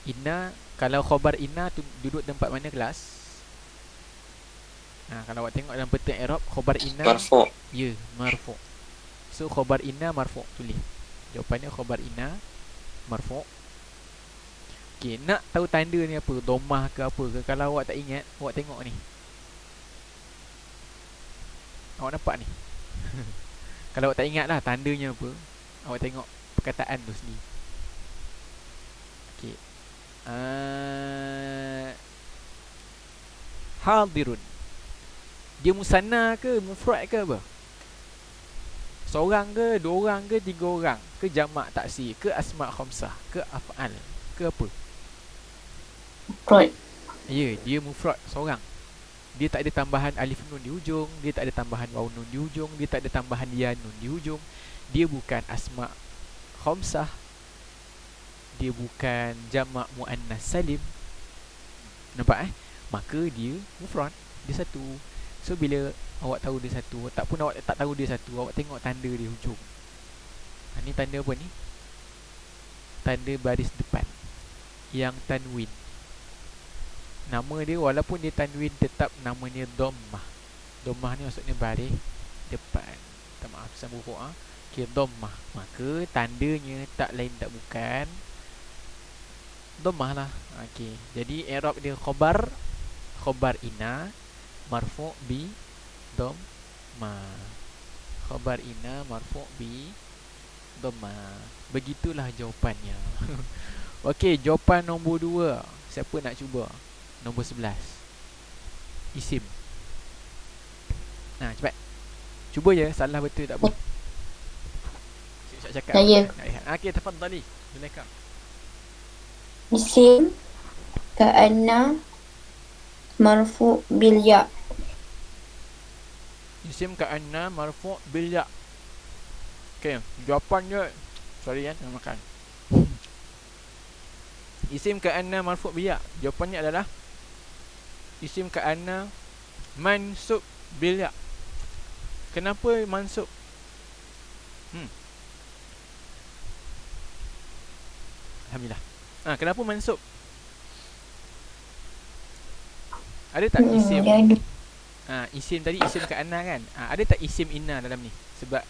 S1: Inna, kalau khabar inna tu duduk tempat mana kelas? Kalau awak tengok dalam peta i'rab, khabar inna
S2: Marfu'.
S1: ya, marfu'. So khabar inna marfu', tulis. Jawapannya khabar inna marfu'. Okey, nak tahu tanda ni apa? Dhammah ke apa ke? Kalau awak tak ingat, awak tengok ni. Awak nampak ni? Kalau awak tak ingat lah tandanya apa, awak tengok perkataan tu sendiri. Okey. Hadirun. Dia musanna ke mufrad ke apa? Seorang ke, 2 orang ke, 3 orang ke, jamak taksir ke, asma' khamsah ke, af'al ke apa?
S5: Right.
S1: Ya, dia mufrad, seorang. Dia tak ada tambahan alif nun di hujung, dia tak ada tambahan waw nun di hujung, dia tak ada tambahan ya nun di hujung. Dia bukan asma' khamsah, dia bukan jamak muannas salim. Nampak Maka dia mufrad, dia satu. So bila awak tahu dia satu, tak pun awak tak tahu dia satu, awak tengok tanda di hujung. Ni tanda apa ni? Tanda baris depan yang tanwin. Nama dia walaupun dia tanwin, tetap namanya dhammah. Dhammah ni maksudnya baris depan. Tak, maaf sambung huruf okey, dhammah. Maka tandanya tak lain tak bukan dhammah lah. Okey, jadi i'rab dia khabar inna marfu' bi dhammah. Khabar inna marfu' bi dhammah. Begitulah jawapannya. Okey, jawapan nombor 2. Siapa nak cuba? Nombor 11. Isim. Cepat. Cuba je, salah betul tak apa. Siap cakap.
S5: Saya.
S1: Okey, tafadhali. Silakan.
S5: Isim ka'anna marfu' bil ya.
S1: Isim ka'anna marfu' bil ya. Okey, jawapannya sorry jangan makan. Isim ka'anna marfu' bil ya. Jawapannya adalah isim ka'anna mansub bil ya. Kenapa mansub? Alhamdulillah. Kenapa mansub? Ada tak isim? Isim tadi isim ka'anna kan? Ada tak isim inna dalam ni? Sebab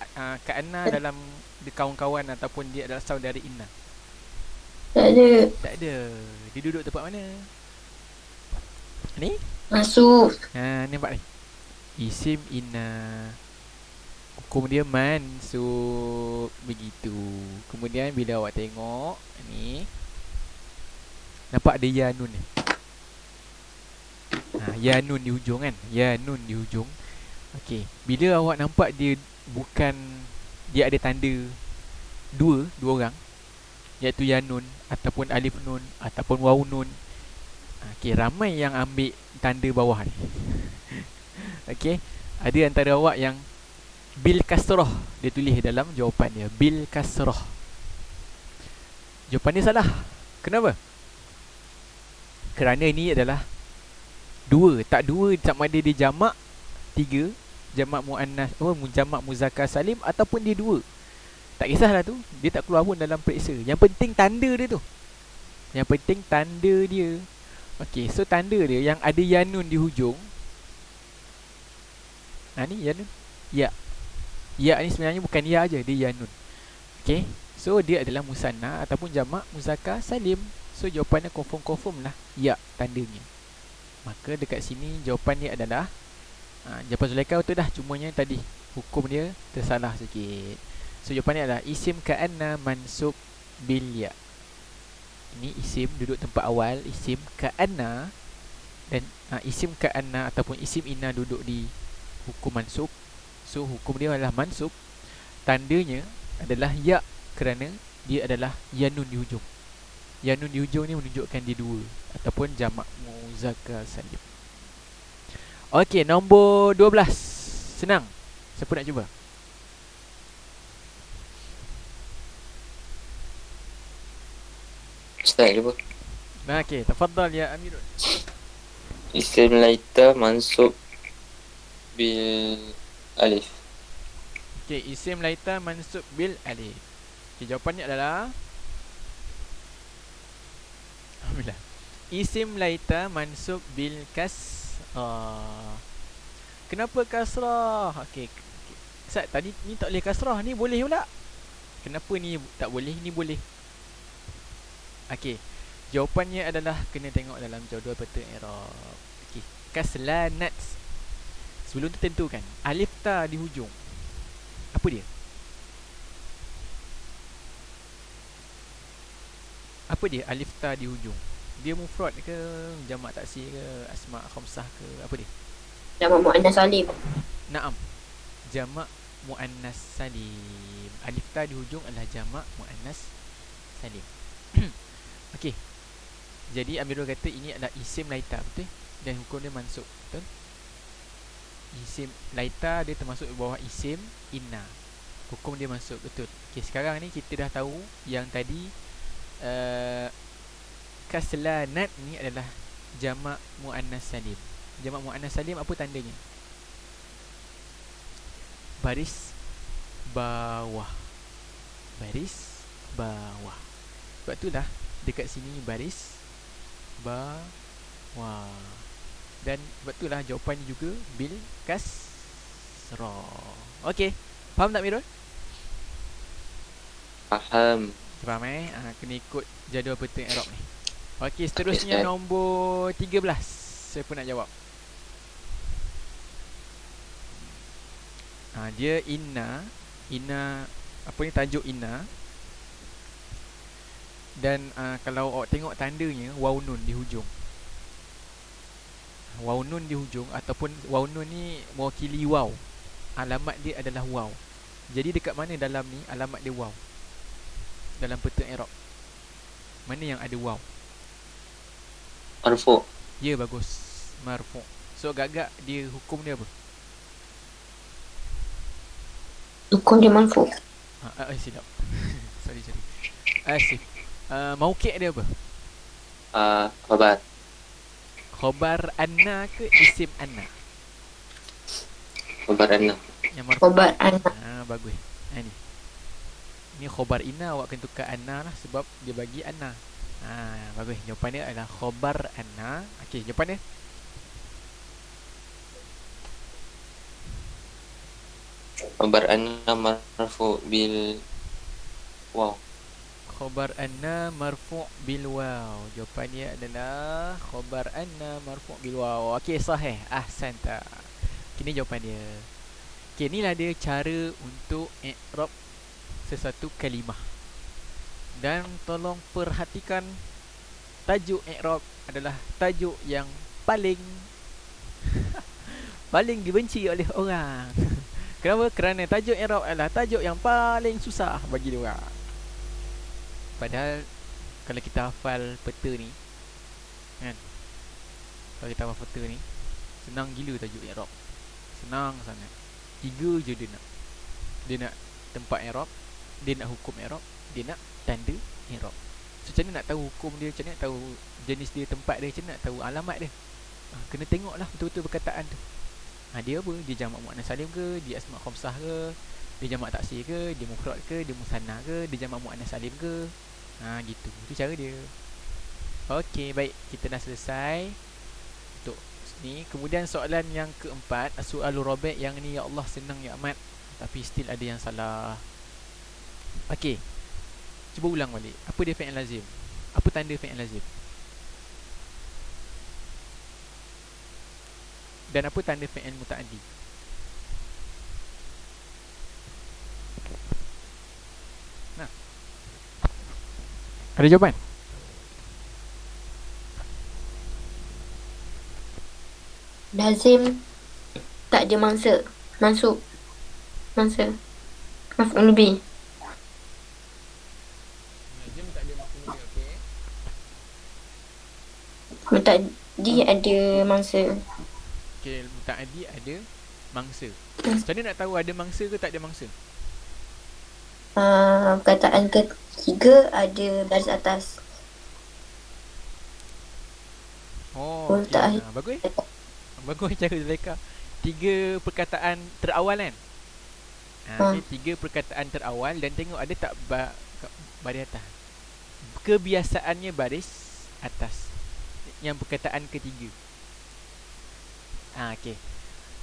S1: ka'anna dalam kawan-kawan ataupun dia adalah saudara inna.
S5: Tak ada.
S1: Tak ada. Dia duduk tempat mana? Ni?
S5: Masuk.
S1: Ni nampak ni. Isim inna. hukum dia mansub. Begitu. Kemudian bila awak tengok ni, nampak ada ya nun ni. Ya nun di hujung kan? Ya nun di hujung. Okey, bila awak nampak dia bukan, dia ada tanda dua orang, iaitu ya nun ataupun alif nun ataupun waw nun. Okey, ramai yang ambil tanda bawah ni. Okey, ada antara awak yang bil kasrah, dia tulis dalam jawapan dia bil kasrah. Jawapan dia salah. Kenapa? Kerana ini adalah dua, tak dua sama ada dia jamak tiga, jamak muannas, jamak muzakkar salim ataupun dia dua. Tak kisahlah tu, dia tak keluar pun dalam periksa. Yang penting tanda dia tu. Yang penting tanda dia. Okey, so tanda dia yang ada ya nun di hujung. Ni ya nun. Ya. Ya ni sebenarnya bukan ya aja, dia ya nun. Okey. So dia adalah musanna ataupun jamak muzakkar salim. So jawapannya confirm lah ya tandanya. Maka dekat sini jawapan dia adalah jawapan Zulaikha betul dah, cumanya tadi hukum dia tersalah sikit. So jawapan dia adalah isim ka'anna mansub bil ya. Ini isim duduk tempat awal, isim ka'anna, dan isim ka'anna ataupun isim inna duduk di hukum mansub. So hukum dia adalah mansub. Tandanya adalah ya kerana dia adalah ya nun di hujung. Ya nun di hujung ni menunjukkan dia dua ataupun jamak muzakkar salim. Okey, nombor 12. Senang. Siapa nak cuba?
S2: Ustaz cuba.
S1: Okey, tafadhal ya Amirul.
S2: Isim laita mansub bil alif.
S1: Okey, isim laita mansub bil alif. Okey, jawapannya adalah alhamdulillah. Isim laita mansub bil kasrah. Kenapa kasrah? Okey. Ustaz, tadi ni tak boleh kasrah, ni boleh pula. Kenapa ni tak boleh, ni boleh? Okey. Jawapannya adalah kena tengok dalam jadual peta i'rab. Okey. Kaslanat. Sebelum tu tentukan alif ta di hujung. Apa dia? Apa dia alif ta di hujung? Dia mufrad ke, jamak taksir ke, asma khamsah ke, apa dia?
S5: Jamak muannas salim.
S1: Naam. Jamak muannas salim. Alif ta di hujung adalah jamak muannas salim. Okey. Jadi Amirul kata ini adalah isim laita, betul? Dan hukum dia mansub, betul? Isim laita dia termasuk di bawah isim inna. Hukum dia masuk, betul. Okey, sekarang ni kita dah tahu yang tadi kaslanat ni adalah jamak muannas salim. Jamak muannas salim apa tandanya? Baris bawah. Baris bawah. Sebab itulah dekat sini baris bawah. Dan sebab itulah jawapannya juga bil kasrah. Okey, faham tak Mirul?
S2: Faham.
S1: Faham kena ikut jadual peta i'rab ni. Okey, seterusnya nombor 13. Siapa nak jawab? Dia inna. Inna, apa ni tajuk inna. Dan kalau awak tengok tandanya waw nun di hujung. Waw nun di hujung ataupun waw nun ni mewakili waw. Alamat dia adalah waw. Jadi dekat mana dalam ni alamat dia waw? Dalam peta i'rab. Mana yang ada waw?
S2: Marfu.
S1: Ya, bagus. Marfu. So agak-agak dia hukum dia apa?
S5: Hukum dia marfu.
S1: Silap. sorry. Asif. Mauqi' dia apa?
S2: Khabar.
S1: Khabar anna ke isim anna?
S2: Khabar anna.
S1: Yang marfu.
S5: Khobar anna.
S1: Bagus. Ni. Ni khabar inna, awak kena tukar anna lah sebab dia bagi anna. Bagus. Jawapan dia adalah khabar anna. Okey, jawapan dia.
S2: Khabar anna marfu bil waw.
S1: Khabar anna marfu' bil waw. Jawapan dia adalah khabar anna marfu' bil waw. Okey, sahih. Ahsanta. Kini jawapan dia. Okay, inilah dia cara untuk i'rab sesuatu kalimah. Dan tolong perhatikan, tajuk i'rab adalah tajuk yang paling paling dibenci oleh orang. Kenapa? Kerana tajuk i'rab adalah tajuk yang paling susah bagi dia orang. Padahal kalau kita hafal peta ni kan, kalau kita hafal peta ni, senang gila tajuk i'rab. Senang sangat. 3 je dia nak. Dia nak tempat i'rab, dia nak hukum i'rab, dia nak tanda i'rab. So macam mana nak tahu hukum dia, macam mana nak tahu jenis dia, tempat dia, macam mana nak tahu alamat dia? Kena tengoklah betul-betul perkataan tu. Dia apa? Dia jamak muannas salim ke? Dia asma khamsah ke? Dia jamak taksir ke? Dia mufrad ke? Dia musanna ke? Dia jamak muannas salim ke? Gitu. Itu cara dia. Okey, baik. Kita dah selesai untuk ni. Kemudian soalan yang keempat, soalul rabi', yang ni ya Allah senang ya amat, tapi still ada yang salah. Okey. Cuba ulang balik. Apa dia fi'il lazim? Apa tanda fi'il lazim? Dan apa tanda fi'il muta'addi? Nah. Ada jawapan?
S5: Lazim tak ada mangsa. Mansub. Mangsa. Maf'ul bih.
S1: Lazim tak ada maf'ul bih, okey.
S5: Muta'addi ada mangsa.
S1: Okey, muta'addi ada mangsa. Macam mana nak tahu ada mangsa ke tak ada mangsa?
S5: Perkataan ketiga ada baris atas.
S1: Oh,
S5: Untuk
S1: okay. Bagus. Bagus cara Zulaikha. 3 perkataan terawal kan? Okay, 3 perkataan terawal dan tengok ada tak baris atas. Kebiasaannya baris atas. Yang perkataan ketiga. Okey.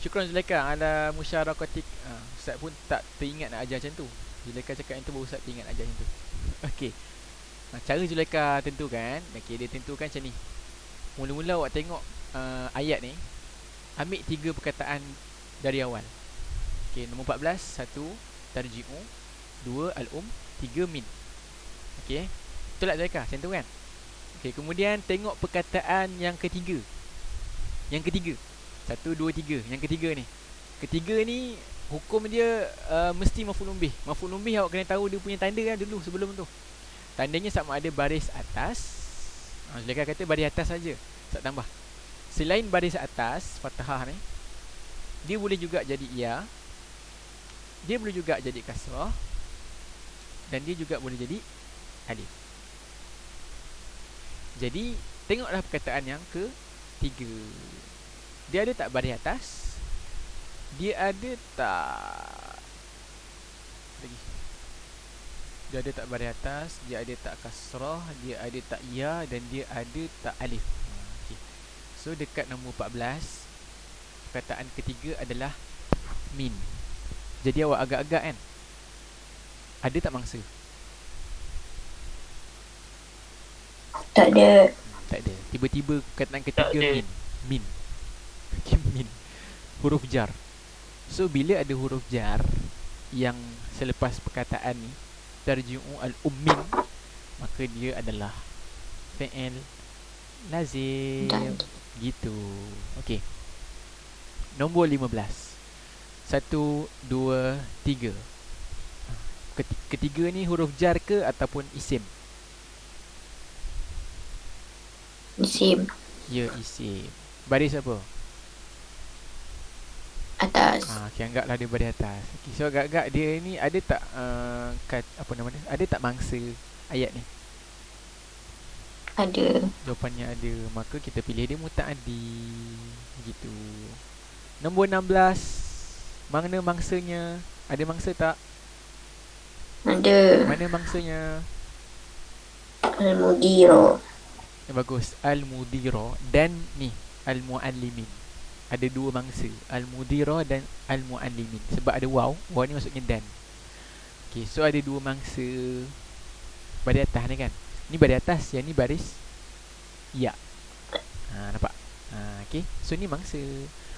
S1: Syukran Zulaikha ala musyarakati. Ustaz pun tak teringat nak ajar macam tu. Zulaikha cakap yang tu baru Ustaz teringat nak ajar macam tu. Okey. Cara Zulaikha tentukan, okey, dia tentukan macam ni. Mula-mula awak tengok ayat ni, ambil 3 perkataan dari awal. Okey, nombor 14, 1 tarji'u, 2 al-um, 3 min. Okey. Betul tak Zulaikha? Macam tu kan? Okey, kemudian tengok perkataan yang ketiga. Yang ketiga. 1, 2, 3. Yang ketiga ni. Ketiga ni hukum dia mesti maf'ulun bih. Maf'ulun bih awak kena tahu dia punya tanda kan dulu sebelum tu. Tandanya sama ada baris atas. Zulaikha kata baris atas saja. Tak tambah. Selain baris atas fathah ni, dia boleh juga jadi ya. Dia boleh juga jadi kasrah. Dan dia juga boleh jadi alif. Jadi tengoklah perkataan yang ketiga. Dia ada tak baris atas? Dia ada tak lagi? Dia ada tak baris atas? Dia ada tak kasrah? Dia ada tak ya? Dan dia ada tak alif? Okay. So dekat nombor 14, perkataan ketiga adalah min. Jadi awak agak-agak kan? Ada tak mangsa?
S5: Tak ada.
S1: Tak ada. Tiba-tiba perkataan ketiga min. Min. Okay, min. Huruf jar. So bila ada huruf jar yang selepas perkataan ni tarji'u al-ummin, maka dia adalah fi'il lazim. Gitu. Okey. Nombor 15. 1, 2, 3. Ketiga ni huruf jar ke ataupun isim?
S5: Isim.
S1: Ya, isim. Baris apa?
S5: Atas.
S1: Okay, anggaplah dia baris atas. Okay, so agak-agak dia ni ada tak apa nama dia? Ada tak mangsa ayat ni?
S5: Ada.
S1: Jawapannya ada. Maka kita pilih dia muta'addi. Gitu. Nombor 16. Mana mangsanya? Ada mangsa tak?
S5: Ada.
S1: Mana mangsanya?
S5: Al-Mudiro.
S1: Bagus. Al-Mudira dan ni Al-Muallimin. Ada 2 mangsa, Al-Mudira dan Al-Muallimin. Sebab ada waw. Waw ni maksudnya dan. Okay, so ada 2 mangsa baris atas ni kan. Ni baris atas, yang ni baris ya. Nampak? Okay, so ni mangsa.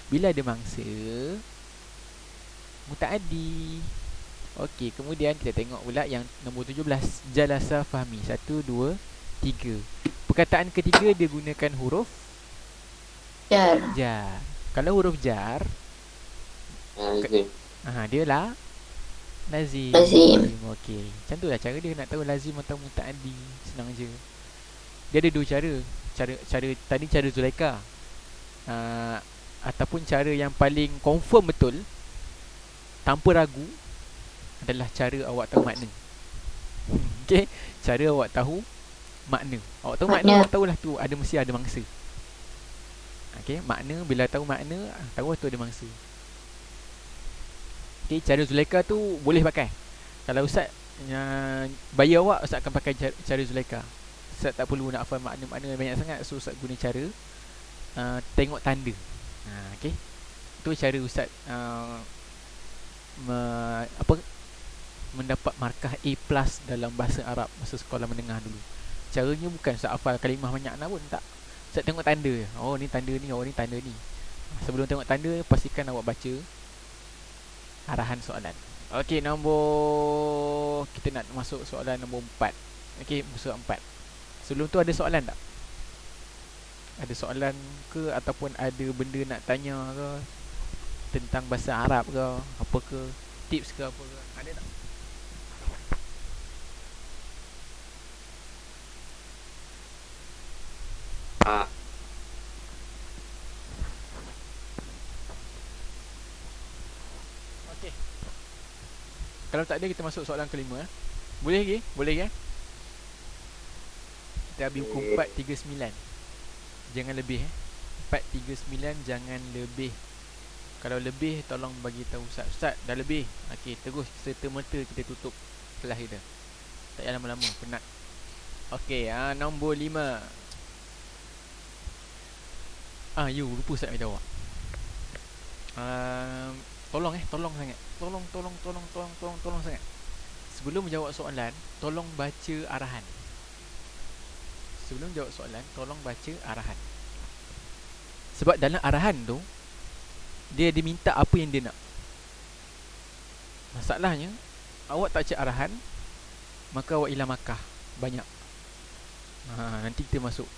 S1: Bila ada mangsa, mutaaddi. Okey, kemudian kita tengok pula yang nombor 17, jalasa fahmi. 1 2 3. Perkataan ketiga dia gunakan huruf
S5: Jar.
S1: jar. Kalau huruf jar,
S2: Lazim.
S1: dia lah lazim.
S5: Lazim.
S1: Okey. Macam tu lah cara dia nak tahu lazim atau mutaaddi. Senang je. Dia ada dua cara. Cara tadi cara Zulaikha. Ataupun cara yang paling confirm betul tanpa ragu adalah cara awak tahu makna. Okey, cara awak tahu makna. Awak tahu makna, awak tahulah tu ada mesti ada mangsa. Okey, makna bila tahu makna, tahu tu ada mangsa. Okey, cara Zulaikha tu boleh pakai. Kalau ustaz bayar awak, ustaz akan pakai cara Zulaikha. Ustaz tak perlu nak hafal makna-makna banyak sangat. So ustaz guna cara tengok tanda. Okey. Tu cara ustaz mendapat markah A+ dalam bahasa Arab masa sekolah menengah dulu. Caranya bukan ustaz hafal kalimah banyak nak pun, tak. Ustaz tengok tanda. Oh ni tanda ni, oh ni tanda ni. Sebelum tengok tanda, pastikan awak baca arahan soalan. Okey, kita nak masuk soalan nombor 4. Okey, soalan 4. Sebelum tu ada soalan tak? Ada soalan ke ataupun ada benda nak tanya ke tentang bahasa Arab ke, apa ke, tips ke apa ke? Ada tak? Okey. Kalau tak ada, kita masuk soalan kelima. Boleh lagi? Boleh ya? Kita ambil buku 439. Jangan lebih 439 jangan lebih. Kalau lebih tolong bagi tahu ustaz. Ustaz dah lebih. Okey, terus serta-merta kita tutup kelas kita. Tak payah lama-lama, penat. Okey, nombor 5. Lupa ustaz nak beritahu awak. Tolong sangat. Tolong sangat. Sebelum menjawab soalan, tolong baca arahan. Sebelum jawab soalan, tolong baca arahan. Sebab dalam arahan tu, dia diminta apa yang dia nak. Masalahnya, awak tak cek arahan, maka awak hilang markah banyak. Nanti kita masuk.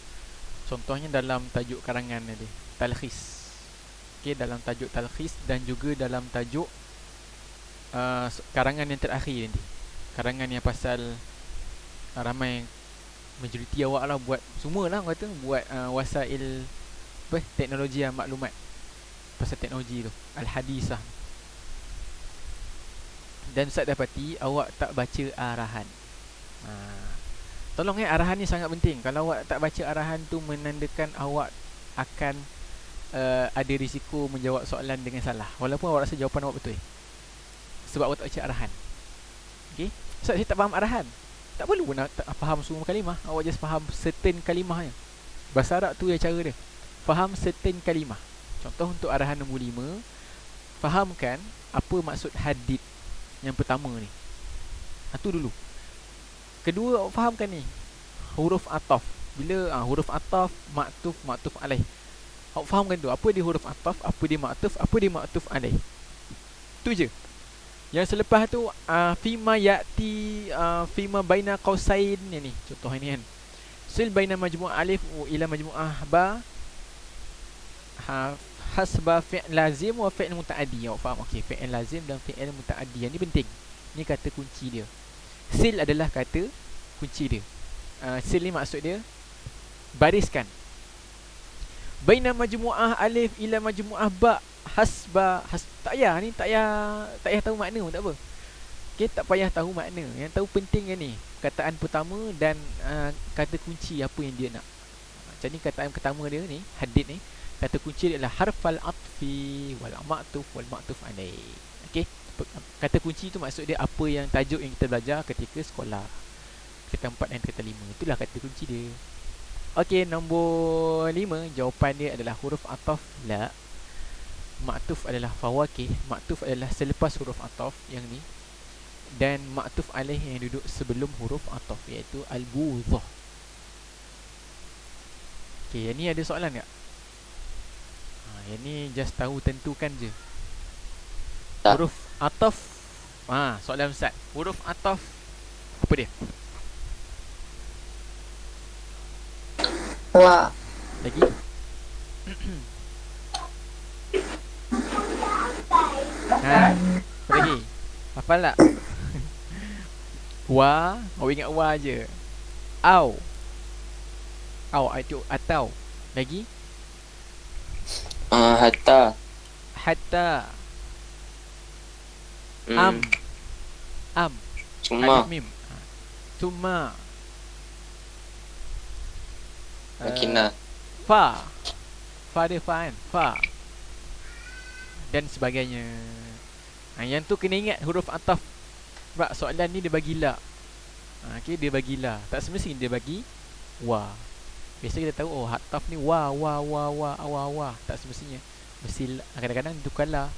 S1: Contohnya dalam tajuk karangan tadi, talkhis. Okey, dalam tajuk talkhis dan juga dalam tajuk karangan yang terakhir nanti. Karangan yang pasal ramai majoriti awak lah buat, semua lah kata buat wasail teknologi maklumat, pasal teknologi tu, al-hadisah. Dan ustaz dapati awak tak baca arahan. Tolong arahan ni sangat penting. Kalau awak tak baca arahan tu, menandakan awak akan ada risiko menjawab soalan dengan salah, walaupun awak rasa jawapan awak betul, sebab awak tak baca arahan. Okay, ustaz saya tak faham arahan. Tak perlu nak faham semua kalimah. Awak just faham certain kalimah je. Bahasa Arab tu yang cara dia, faham certain kalimah. Contoh untuk arahan nombor 5, fahamkan apa maksud hadid yang pertama ni. Itu dulu. Kedua, awak fahamkan ni huruf ataf. Bila huruf ataf, maktuf alaih. Awak fahamkan tu, apa dia huruf ataf, apa dia maktuf alaih. Tu je. Yang selepas tu fima ya'ti fima baina qausain ni. Contoh ini kan. Sil baina majmu'ah alif ila majmu'ah ba hasba fi'l lazim wa fi'l mutaaddi. Awak faham? Okey, fi'l lazim dan fi'l mutaaddi. Yang ni penting. Ni kata kunci dia. Sil adalah kata kunci dia. Sil ni maksud dia bariskan. Baina majmu'ah alif ila majmu'ah ba hasba tak payah ni, tak payah tahu makna pun tak apa. Okey, tak payah tahu makna. Yang tahu penting kan ni kataan pertama dan kata kunci apa yang dia nak. Macam ni kataan pertama dia ni, hadid ni, kata kunci dia adalah harfal atfi wal ma'tuf alaih. Okey, kata kunci tu maksud dia apa yang tajuk yang kita belajar ketika sekolah, kata 4 dan kata 5. Itulah kata kunci dia. Okey, nombor 5, jawapan dia adalah huruf ataf la. Maktuf adalah fawakih. Maktuf adalah selepas huruf ataf yang ni, dan maktuf alaih yang duduk sebelum huruf ataf, iaitu al-budhah. Okey, yang ni ada soalan tak? Yang ni just tahu tentukan je.
S2: Tak.
S1: Huruf ataf. Soalan Ustaz. Huruf ataf apa dia?
S5: Wa.
S1: Lagi? Apa lagi? Hafal tak? Wa, awak ingat wa je. Au. Au itu atau. Lagi?
S2: Hatta.
S1: Hatta.
S2: Hmm.
S1: Am.
S2: Cuma.
S1: Alif mim. Tuma.
S2: Makinah.
S1: Fa. Fa dia fa kan? Fa. Dan sebagainya. Yang tu kena ingat huruf ataf. Sebab soalan ni dia bagi la. Okay, dia bagi la. Tak semestinya dia bagi wa. Biasa kita tahu ataf ni wa. Tak semestinya. Mesti kadang-kadang tukar la.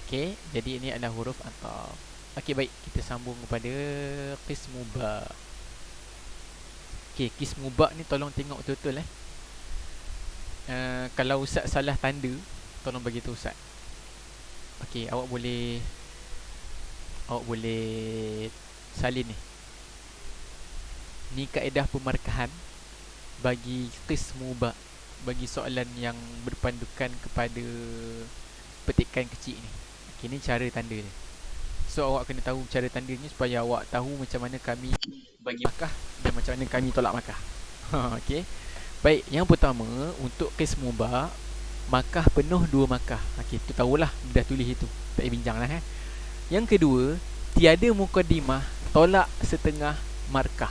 S1: Okay, jadi ini adalah huruf ataf. Okay, baik. Kita sambung kepada qismu ba. Okay, qismu ba ni tolong tengok betul-betul kalau Ustaz salah tanda, tolong bagi tahu Ustaz. Okay, awak boleh salin ni. Ni kaedah pemarkahan bagi qismu ba, bagi soalan yang berpandukan kepada petikan kecil ni. Okay, ni cara tanda dia. So awak kena tahu cara tanda ni supaya awak tahu macam mana kami bagi markah dan macam mana kami tolak markah. Okay. Baik, yang pertama untuk qismu ba, markah penuh 2 markah. Okey, tu tahulah, dah tulis itu. Tak payah bincang lah Yang kedua, tiada mukadimah, tolak setengah markah.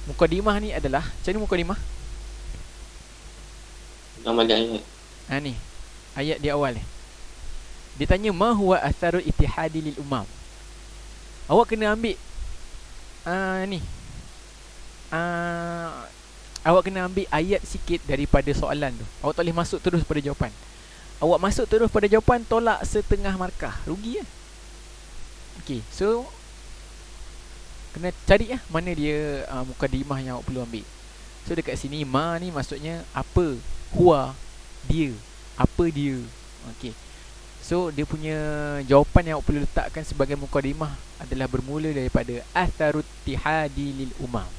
S1: Mukadimah ni adalah, macam mana mukadimah?
S2: Nama dia ayat.
S1: Ni, ayat di awal ni. Dia tanya, ma huwa atharul ittihadi lil umam. Awak kena ambil ni. Awak kena ambil ayat sikit daripada soalan tu. Awak tak boleh masuk terus pada jawapan. Awak masuk terus pada jawapan, tolak setengah markah. Rugi lah. Okay, so kena cari mana dia mukadimah yang awak perlu ambil. So dekat sini, ma ni maksudnya apa, huwa, dia, apa dia. Okay, so dia punya jawapan yang awak perlu letakkan sebagai mukadimah adalah bermula daripada atharut tihadi lil umam.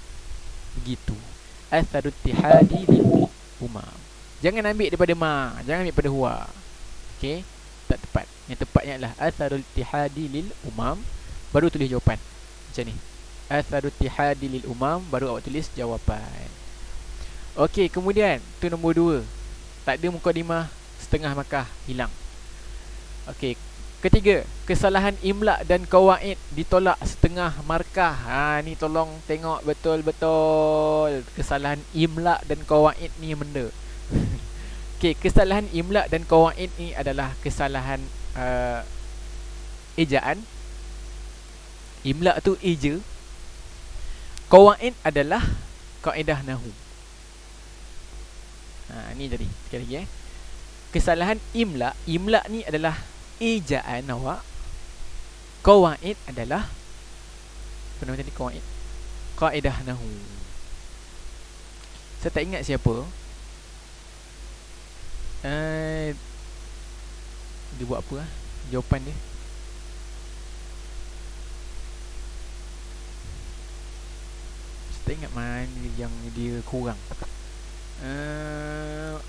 S1: Begitu. Atharut tihadi lil umam. Jangan ambil daripada ma, jangan ambil daripada huwa. Okey, tak tepat. Yang tepatnya adalah atharul tihadi lil umam, baru tulis jawapan. Macam ni. Atharut tihadi lil umam, baru awak tulis jawapan. Okey, kemudian tu nombor 2. Tak ada mukadimah, setengah markah, hilang. Okey, ketiga, kesalahan imla dan qawaid ditolak setengah markah. Ni tolong tengok betul-betul. Kesalahan imla dan qawaid ni benda. Okey, kesalahan imla dan qawaid ni adalah kesalahan ejaan. Imla tu eja. Qawaid adalah kaedah nahwu. Ni tadi, sekali lagi kesalahan imla. Imla ni adalah ejaan awak. Qawaid adalah apa nama tadi qawaid? Kaedah nahwu. Saya tak ingat siapa. Dia buat apa jawapan dia? Saya tak ingat mana yang dia kurang.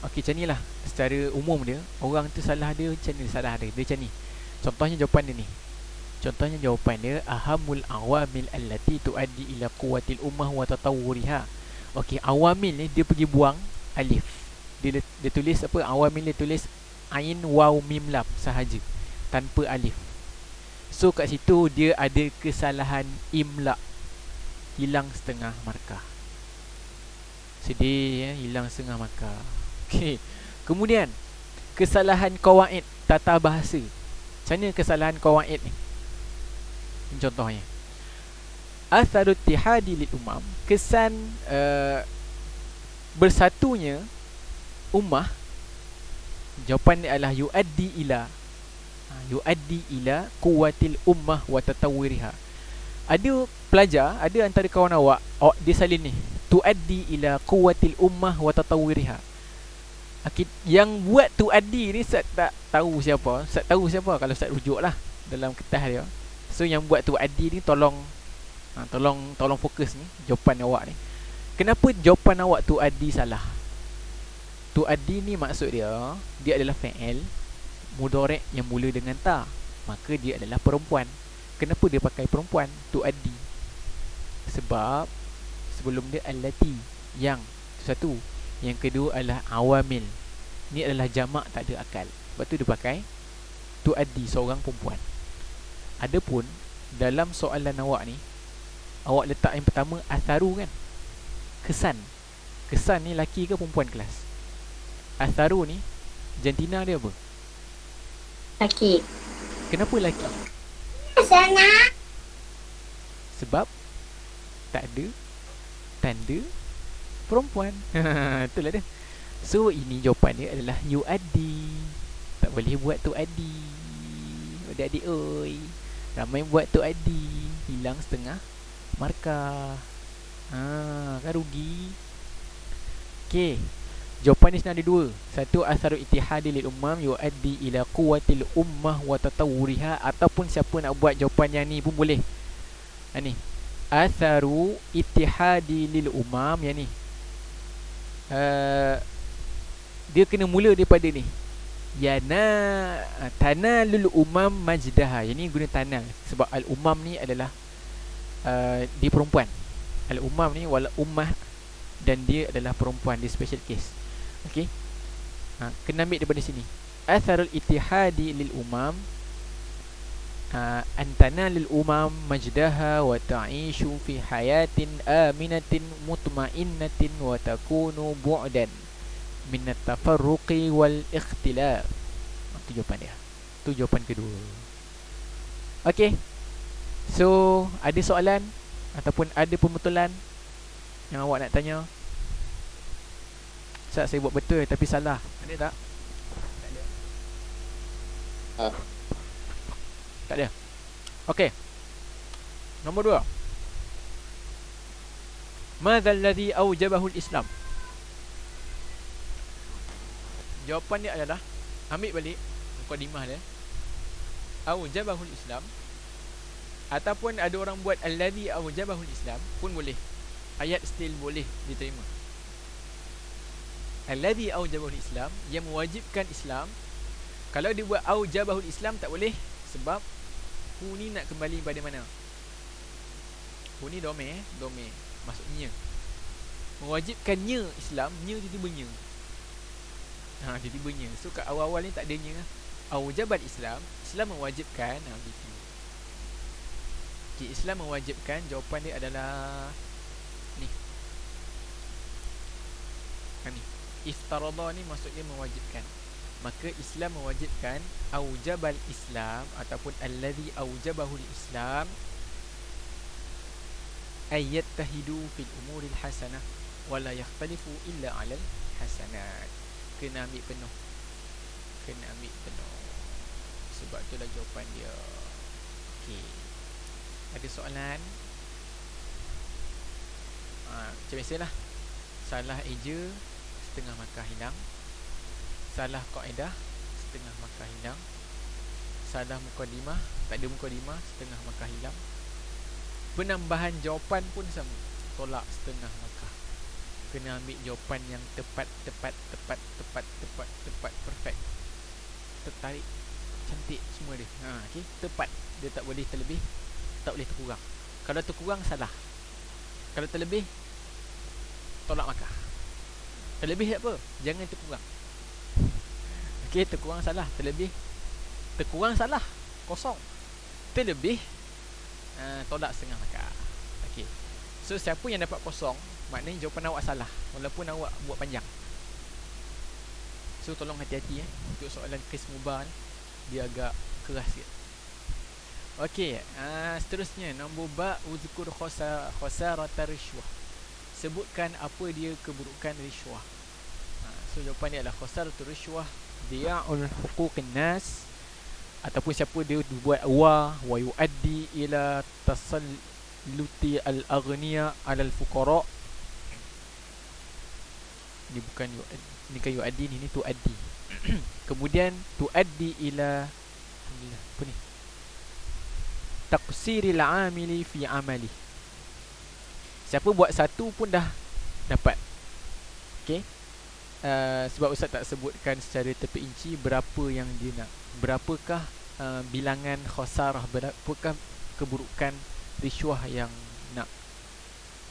S1: Okey, macam ni lah. Secara umum dia, orang tu salah dia macam ni, salah dia. Dia macam ni. Contohnya jawapan dia ni. Contohnya jawapan dia, ahamul awamil allati tuaddi ila quwwatil ummah wa tatawwuriha. Okey, awamil ni dia pergi buang alif. Dia tulis apa? Awamil dia tulis ain waw mim lam sahaja, tanpa alif. So kat situ dia ada kesalahan imla. Hilang setengah markah. Sedih hilang setengah markah. Okey. Kemudian kesalahan qawaid tata bahasa. Macam mana kesalahan qawaid ni? Ini contohnya. Atharut tihadi lil umam, kesan bersatunya ummah. Jawapan dia adalah yuaddi ila quwwatil ummah wa tatawwuriha. Ada pelajar, ada antara kawan awak dia salin ni, tuaddi ila quwwatil ummah wa tatawwuriha. Yang buat tu Adi ni Ustaz tak tahu siapa. Ustaz tahu siapa kalau Ustaz rujuk lah dalam kertas dia. So yang buat tu Adi ni tolong fokus ni jawapan awak ni. Kenapa jawapan awak tu Adi salah? Tu Adi ni maksud dia adalah fi'il mudhari' yang mula dengan ta. Maka dia adalah perempuan. Kenapa dia pakai perempuan? Tu Adi. Sebab sebelum dia allati, yang satu. Yang kedua adalah awamil. Ni adalah jamak tak ada akal. Sebab tu dia pakai tu Adi, seorang perempuan. Adapun dalam soalan awak ni, awak letak yang pertama atharu kan? Kesan. Kesan ni laki ke perempuan kelas? Atharu ni jantina dia apa?
S4: Laki.
S1: Kenapa laki?
S4: Sana.
S1: Sebab tak ada tanda perempuan. Itulah dia. So ini jawapan dia adalah yuaddi. Tak boleh buat tu addi. Adik-adik oi, ramai buat tu addi, hilang setengah markah. Kan rugi. Okey. Jawapan ni sebenarnya ada dua. Satu, atharu ittihadi lil ummam yuaddi ila quwwatil ummah wa tatawuriha. Ataupun siapa nak buat jawapan yang ni pun boleh. Ni atharu ittihadi lil ummam, yang ni dia kena mula daripada ni, tanalul umam majdaha. Yang ni guna tanal sebab al-umam ni adalah dia perempuan. Al-umam ni wala ummah, dan dia adalah perempuan, dia special case. Okey, kena ambil daripada sini. Atharul ittihadi lil umam antana lil umam majdaha wa ta'ishu fi hayatin aminatin mutmainnatin wa takunu bu'dan min at-tafarruqi wal ikhtilaf. Itu jawapan dia. Itu jawapan kedua. Okey. So, ada soalan ataupun ada pembetulan yang awak nak tanya? Ustaz, saya buat betul tapi salah. Ada tak? Tak ada. Tak ada. Okey. Nombor 2. Madza alladhi aujabahu al-Islam? Jawapan dia adalah, ambil balik mukadimah dia. Aujabahu al-Islam, ataupun ada orang buat alladhi aujabahu al-Islam pun boleh. Ayat still boleh diterima. Alladhi aujabahu al-Islam, yang mewajibkan Islam. Kalau dia buat aujabahu al-Islam tak boleh, sebab hu ni nak kembali pada mana? Hu ni domain, maksudnya mewajibkannya Islam, nya tiba-tiba nya. Tiba-tiba nya. So kat awal-awal ni tak ada nya. Aujabat Islam, Islam mewajibkan. Gitu. Okay, Islam mewajibkan, jawapan dia adalah ni. Ni. Iftarada ni maksudnya mewajibkan. Maka Islam mewajibkan aujabal Islam ataupun alladhi aujabahul Islam ayat tahidu fil umuril hasanah wala yakhtalifu illa alal hasanat. Kena ambil penuh. Sebab itulah jawapan dia. Okey. Ada soalan? Macam biasalah. Salah eja, setengah markah hilang. Salah kaedah, setengah markah hilang. Salah mukadimah, tak ada mukadimah, setengah markah hilang. Penambahan jawapan pun sama, tolak setengah markah. Kena ambil jawapan yang tepat, perfect. Tertarik, cantik semua dia. Okey, tepat. Dia tak boleh terlebih, tak boleh terkurang. Kalau terkurang salah. Kalau terlebih, tolak markah. Terlebih tak apa, jangan terkurang. Okey, terkurang salah, terlebih terkurang salah, kosong. Terlebih tolak setengah markah. Okey. So siapa yang dapat kosong, maknanya jawapan awak salah walaupun awak buat panjang. So tolong hati-hati untuk soalan kes mubah ni, dia agak keras sikit. Okey, seterusnya nombor ba, uzkur khasarata rishwah. Sebutkan apa dia keburukan rishwah. So jawapan dia adalah khasaratu rishwah diya'ul huquqin nas, ataupun siapa dia buat wa yuaddi ila tasalluti al-aghniya 'ala al-fuqara Ini bukan ini kan yu'addin, ini tu'addi. Kemudian tu'addi ila apa ni? Taqsiril amili fi amali. Siapa buat satu pun dah dapat. Okey. Sebab Ustaz tak sebutkan secara terperinci berapa yang dia nak. Berapakah bilangan khasarah, berapakah keburukan riswah yang nak.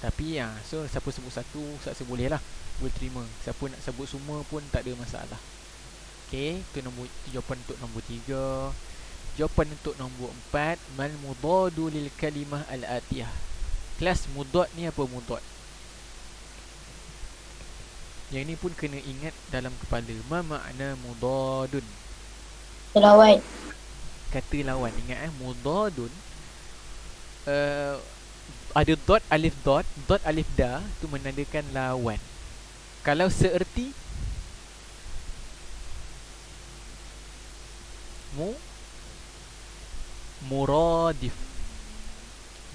S1: Tapi so siapa sebut satu, Ustaz boleh lah, boleh terima. Siapa nak sebut semua pun tak ada masalah. Okey, itu jawapan untuk nombor 3. Jawapan untuk nombor 4, mal mudadu lil kalimah al-atiyah. Kelas mudad ni apa mudad? Yang ni pun kena ingat dalam kepala. Ma makna mudadun?
S5: Lawan.
S1: Kata lawan. Ingat mudadun ada dot, alif dot, dot alif da, tu menandakan lawan. Kalau seerti muradif.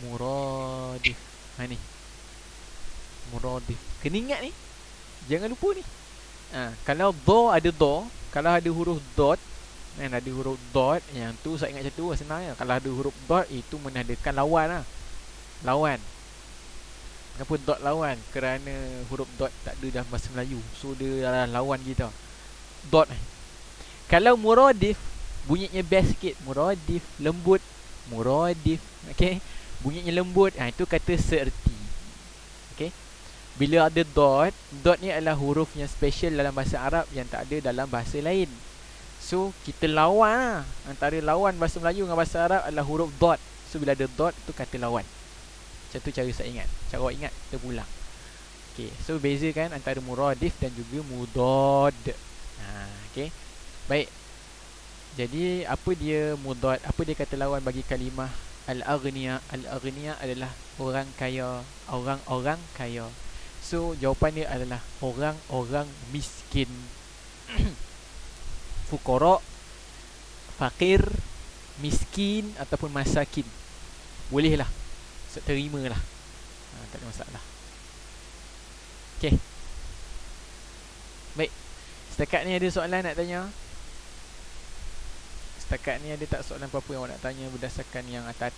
S1: Muradif. Ni muradif. Kena ingat ni. Jangan lupa ni. Kalau do ada do, kalau ada huruf dot, ada huruf dot, yang tu saya ingat macam tu senang je. Kalau ada huruf dot, itu menandakan lawan lah. Lawan. Kenapa dot lawan? Kerana huruf dot tak ada dalam bahasa Melayu. So dia adalah lawan kita. Dot. Kalau muradif, bunyinya best sikit. Muradif, lembut. Muradif. Okay. Bunyinya lembut. Itu kata seerti. Okay. Bila ada dot, dot ni adalah huruf yang special dalam bahasa Arab yang tak ada dalam bahasa lain. So kita lawan lah. Antara lawan bahasa Melayu dengan bahasa Arab adalah huruf dot. So bila ada dot, tu kata lawan. Macam tu cara saya ingat. Cara awak ingat, kita pulang. Okay, so bezakan antara muradif dan juga mudad. Okay. Baik. Jadi apa dia mudad? Apa dia kata lawan bagi kalimah al-aghniya? Al-aghniya adalah orang kaya, orang-orang kaya. So jawapan dia adalah orang-orang miskin. Fuqara, fakir, miskin ataupun masakin. Boleh lah, terima lah. Tak ada masalah. Okay. Baik. Setakat ni ada soalan nak tanya? Setakat ni ada tak soalan apa-apa yang awak nak tanya berdasarkan yang atas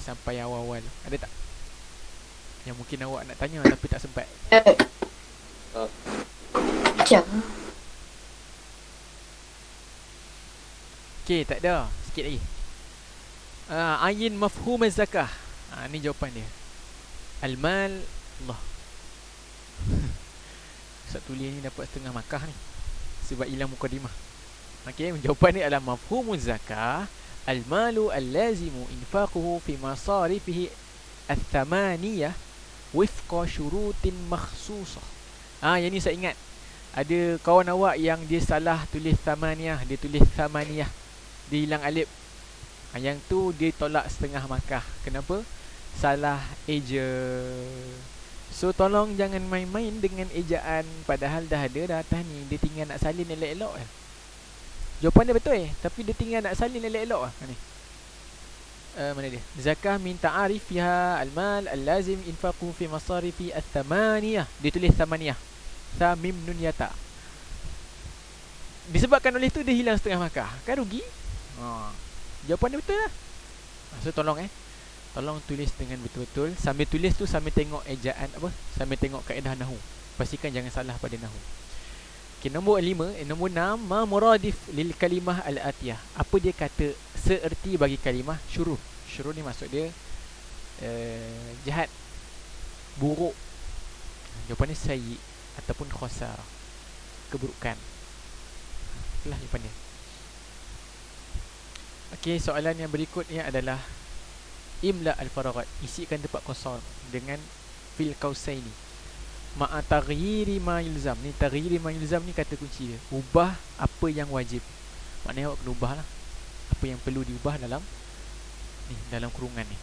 S1: sampai awal-awal? Ada tak? Yang mungkin awak nak tanya tapi tak sempat.
S5: Macam
S1: Okay, tak ada. Sikit lagi. Ayin mafhum az-zakah. Ni jawapan dia. Al-mal Allah. Ustaz tulis ni dapat setengah markah ni sebab hilang mukadimah. Okey, jawapan ni adalah mafhumuz zakah al-malu al-lazimu infaquhu fi masarifihi al-thamaniyah wifqa syurutin makhsusah. Yang ni saya ingat. Ada kawan awak yang dia salah tulis thamaniyah, dia tulis thamaniyah. Dia hilang alif. Yang tu dia tolak setengah markah. Kenapa? Salah eja. So tolong jangan main-main dengan ejaan. Padahal dah ada dah atas ni. Dia tinggal nak salin elok-elok lah. Jawapan dia betul tapi dia tinggal nak salin elok-elok lah. Ni mana dia? Zakah min ta'arif fiha al-mal al-lazim infaqu fi masarifi al-thamaniyah. Dia tulis thamaniyah. Tha mim nun yata. Disebabkan oleh tu dia hilang setengah markah. Kan rugi? Jawapan dia betul lah. So tolong tolong tulis dengan betul-betul. Sambil tulis tu sambil tengok ejaan apa? Sambil tengok kaedah nahwu. Pastikan jangan salah pada nahwu. Okay, nombor 5, nombor 6, ma muradif lil kalimah al-atiyah. Apa dia kata seerti bagi kalimah syuruh. Syuruh ni maksud dia jahat, buruk. Jawapan dia sayyi ataupun khasarah, keburukan. Itulah jawapan dia. Okey, soalan yang berikutnya adalah imla al-faraghat. Isikan tempat kosong dengan fil qausaini. Ma'a taghyiri ma yulzam. Ni taghyiri ma yulzam ni kata kunci dia. Ubah apa yang wajib. Maknanya awak kena ubah lah apa yang perlu diubah dalam ni, dalam kurungan ni.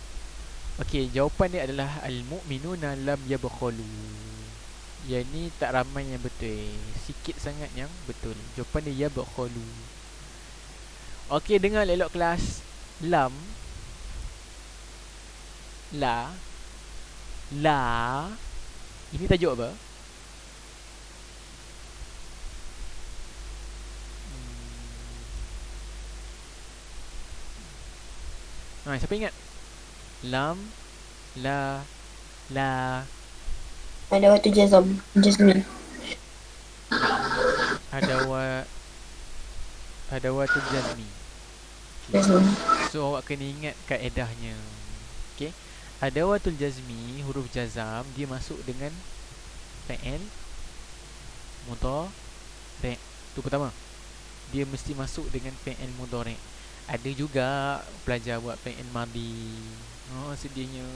S1: Okey, jawapan dia adalah al-mu'minuna lam yabkhalu. Yang ni tak ramai yang betul. Sikit sangat yang betul. Jawapan dia yabkhalu. Okey, dengar elok kelas. Lam, la. Ini tajuk apa? Siapa ingat? Lam, la, la,
S5: Ada waktu Jasmine.
S1: adawatul jazmi.
S5: Jasmine.
S1: So awak kena ingat kaedahnya. Okey. Adawatul jazmi, huruf jazam, dia masuk dengan fi'il mudhari'. Tu pertama. Dia mesti masuk dengan fi'il mudhari'. Ada juga pelajar buat fi'il madhi. Sedihnya.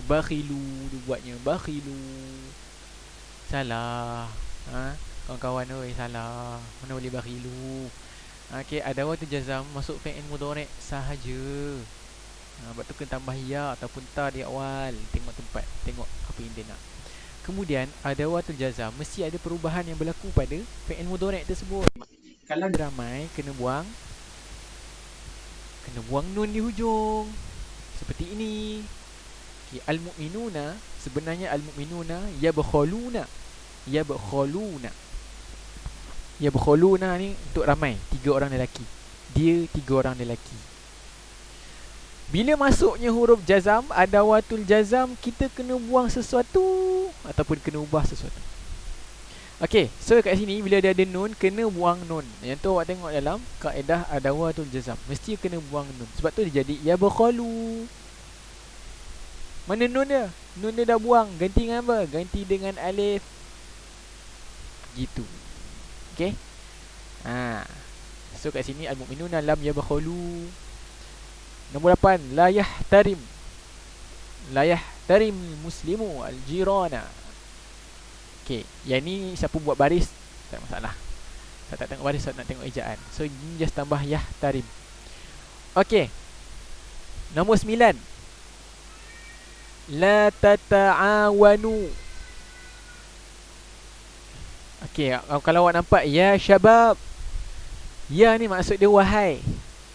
S1: Bakhilu dia buatnya. Bakhilu. Salah. Kawan-kawan oi, salah. Mana boleh bakhilu. Okey, adawatul jazam masuk fi'il mudhari' sahaja. Sebab tu kena tambah ya ataupun ta di awal. Tengok tempat, tengok apa yang dia nak. Kemudian adawatul jazam mesti ada perubahan yang berlaku pada fi'il mudhari' tersebut. Kalau ramai kena buang nun di hujung. Seperti ini. Okay, al-mu'minuna, sebenarnya al-mu'minuna yabkhuluna. Yabkhuluna ni untuk ramai, 3 orang lelaki. Dia 3 orang lelaki. Bila masuknya huruf jazam, adawatul jazam, kita kena buang sesuatu ataupun kena ubah sesuatu. Okey, so kat sini bila dia ada nun, kena buang nun. Yang tu awak tengok dalam kaedah adawatul jazam, mesti kena buang nun. Sebab tu dia jadi yabkhalu. Mana nun dia? Nun dia dah buang. Ganti dengan apa? Ganti dengan alif. Gitu. Okey. So kat sini al-mu'minuna lam yabkhalu. Nombor 8, la yahtarim muslimu al-jirana. Okey, yang ni siapa buat baris tak masalah. Saya tak tengok baris, saya nak tengok ejaan. So ni just tambah yahtarim. Okey. Nombor 9, la tata'awanu. Okey, kalau awak nampak ya syabab, ya ni maksud dia wahai.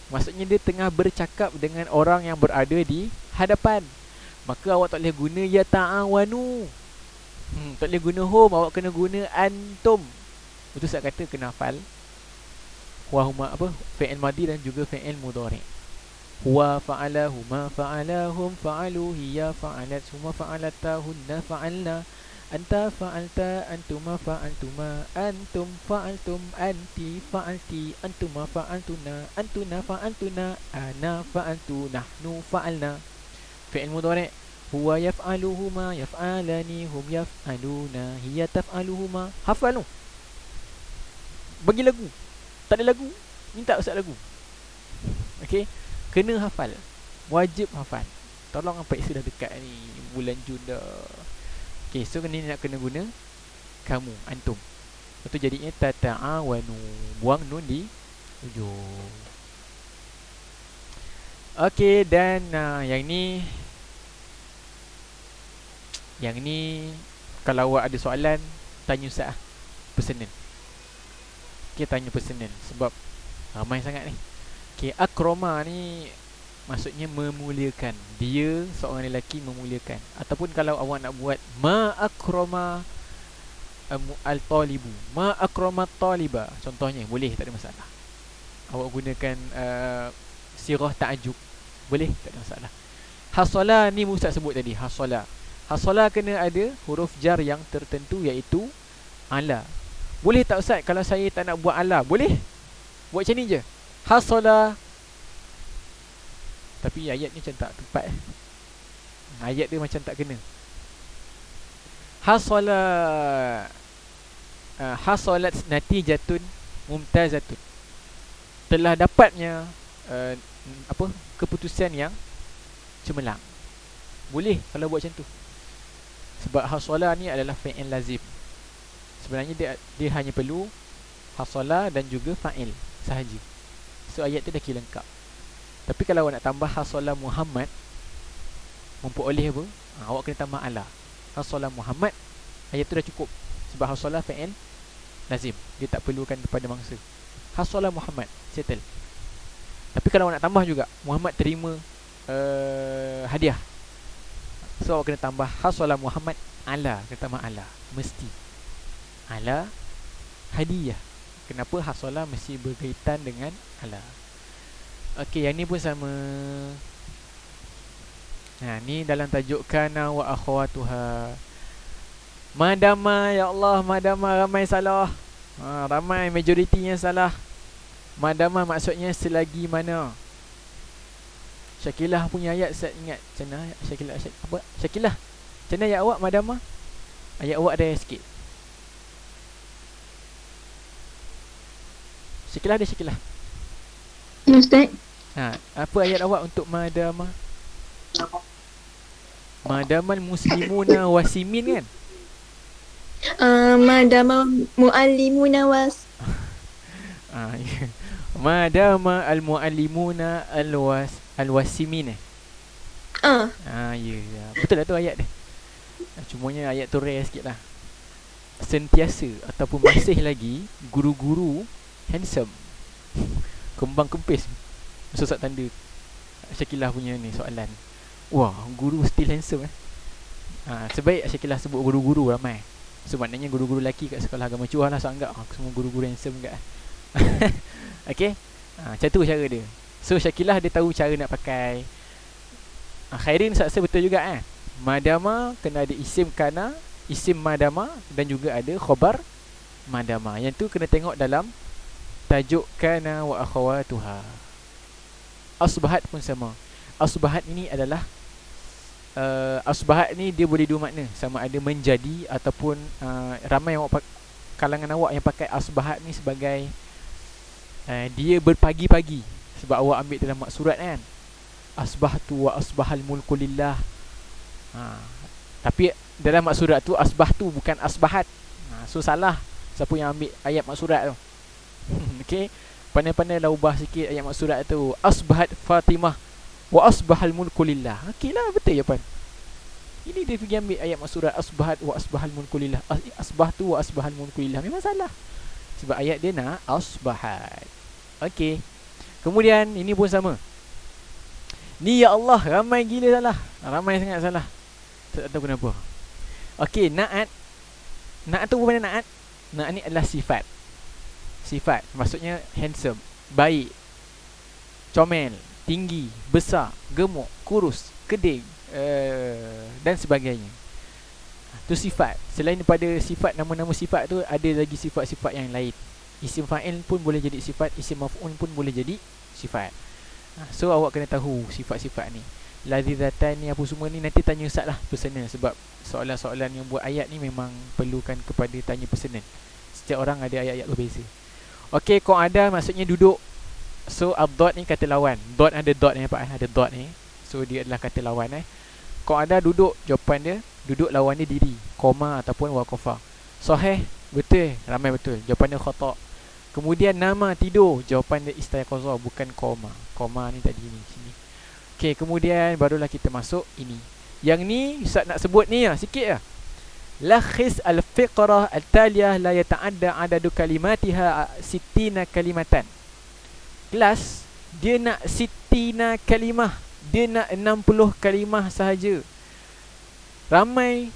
S1: Maksudnya dia tengah bercakap dengan orang yang berada di hadapan. Maka awak tak boleh guna ya ta'awanu. Tak boleh guna hum, awak kena guna antum. Itu saya kata kena hafal. Wahuma apa? Fi'il madhi dan juga fi'il mudhari'. Huwa fa'ala, huma fa'ala, hum fa'alu, hiya fa'alat, huma fa'alata, hunna fa'alna, anta fa'alta, antuma fa'altuma, antum fa'altum, anti fa'alti, antuma fa'altuna, antuna fa'altuna, ana fa'altu, nahnu fa'alna. Fi'il mudhari'. Huwa yaf'aluhuma, yaf'alani, hum yaf'aluna, hiya taf'aluhuma. Hafal tu. Bagi lagu. Tak ada lagu, minta ustaz lagu. Okey, kena hafal. Wajib hafal. Tolong sampai sudah dekat ni, bulan Jun dah. Okay, so ni nak kena guna kamu, antum. Lepas tu jadinya tata'awanu. Buang nun di hujung. Okay, dan yang ni kalau awak ada soalan, tanya Ustaz personal. Okay, tanya personal sebab ramai sangat ni. Okay, akroma ni maksudnya memuliakan. Dia seorang lelaki memuliakan. Ataupun kalau awak nak buat ma akrama al-talibu, ma akrama taliba, contohnya boleh, tak ada masalah. Awak gunakan sirah ta'ajub, boleh, tak ada masalah. Hasala ni Ustaz sebut tadi, hasala. Hasala kena ada huruf jar yang tertentu iaitu ala. Boleh tak Ustaz kalau saya tak nak buat ala? Boleh. Buat macam ni je. Hasala. Tapi ayat ni macam tak tepat. Ayat dia macam tak kena. Hasalat natijatun mumtazatun. Telah dapatnya keputusan yang cemerlang. Boleh kalau buat macam tu. Sebab hasala ni adalah fi'il lazim. Sebenarnya dia hanya perlu hasala dan juga fa'il sahaja. So ayat tu dah kira lengkap. Tapi kalau awak nak tambah hasala Muhammad, memperoleh apa? Awak kena tambah ala. Hasala Muhammad, ayat tu dah cukup. Sebab hasala fi'il lazim, dia tak perlukan kepada mangsa. Hasala Muhammad, settle. Tapi kalau awak nak tambah juga, Muhammad terima hadiah, so awak kena tambah hasala Muhammad ala. Kena tambah ala, mesti ala hadiah. Kenapa hasala mesti berkaitan dengan ala? Okey, yang ni pun sama. Ni dalam tajuk kana wa akhawatuha. Madama, ya Allah, madama ramai salah. Ramai majoritinya salah. Madama maksudnya selagi mana. Syakilah punya ayat saya ingat. Macam mana Syakilah? Apa? Syakilah. Macam mana ayat awak madama? Ayat awak ada sikit. Syakilah ada Syakilah.
S5: Ustaz.
S1: Apa ayat awak untuk madama? Madamal muslimuna wasimin kan?
S5: Madama muallimuna was.
S1: Ya. Madama al-muallimuna al-wasimin ya. Betul lah tu ayat dia. Cumanya ayat tu rare sikit lah. Sentiasa ataupun masih lagi guru-guru handsome. Kembang kempis. Susah tanda Syakilah punya ni soalan. Wah, guru still handsome sebaik Syakilah sebut guru-guru ramai. So maknanya guru-guru lelaki kat sekolah agama Cuah lah. So anggap semua guru-guru handsome kat. Okay, macam tu cara dia. So Syakilah dia tahu cara nak pakai. Khairin rasa betul juga Madama kena ada isim kana, isim madama, dan juga ada khabar madama. Yang tu kena tengok dalam tajuk kana wa akhawatuha. Asbahat pun sama. Asbahat ini adalah asbahat ni dia boleh dua makna. Sama ada menjadi ataupun ramai awak kalangan awak yang pakai asbahat ni sebagai dia berpagi-pagi. Sebab awak ambil dalam maksurat kan, asbahtu wa asbahal mulku lillah. Tapi dalam maksurat tu asbahtu bukan asbahat. So salah siapa yang ambil ayat maksurat tu. Okay, pandai-pandai lah ubah sikit ayat maksurat tu. Asbahat Fatimah wa asbahal mulku lillah. Okay lah, betul je pan. Ini dia pergi ambil ayat maksurat asbahat wa asbahal mulku lillah. Asbahtu wa asbahal mulku lillah. Memang salah. Sebab ayat dia nak asbahat. Okay, kemudian ini pun sama. Ni ya Allah, ramai gila salah. Ramai sangat salah. Tak tahu kenapa. Okay, naat. Naat tu apa mana naat? Naat ni adalah sifat. Sifat maksudnya handsome, baik, comel, tinggi, besar, gemuk, kurus, keding, dan sebagainya. Tu sifat. Selain daripada sifat, nama-nama sifat tu, ada lagi sifat-sifat yang lain. Isim fa'il pun boleh jadi sifat, isim maf'ul pun boleh jadi sifat. So awak kena tahu sifat-sifat ni. Ladzatan ni apa semua ni nanti tanya ustaz lah personal. Sebab soalan-soalan yang buat ayat ni memang perlukan kepada tanya personal. Setiap orang ada ayat-ayat berbeza. Okey, kau ada maksudnya duduk. So ad-dot ni kata lawan. Dot ada dot ni apa? Ada dot ni. So dia adalah kata lawan Kau ada duduk, jawapan dia duduk, lawan dia diri, koma ataupun waqafa. Sahih, betul, ramai betul. Jawapan dia khata'. Kemudian nama tidur, jawapan dia istayqaza, bukan koma. Koma ni tadi ni sini. Okey, kemudian barulah kita masuk ini. Yang ni Ustaz nak sebut ni sikit Lakhis al-fiqrah al-taliyah la yata'adda adadu kalimatiha 60 kalimatan. Kelas dia nak 60 kalimah. Dia nak 60 kalimah sahaja. Ramai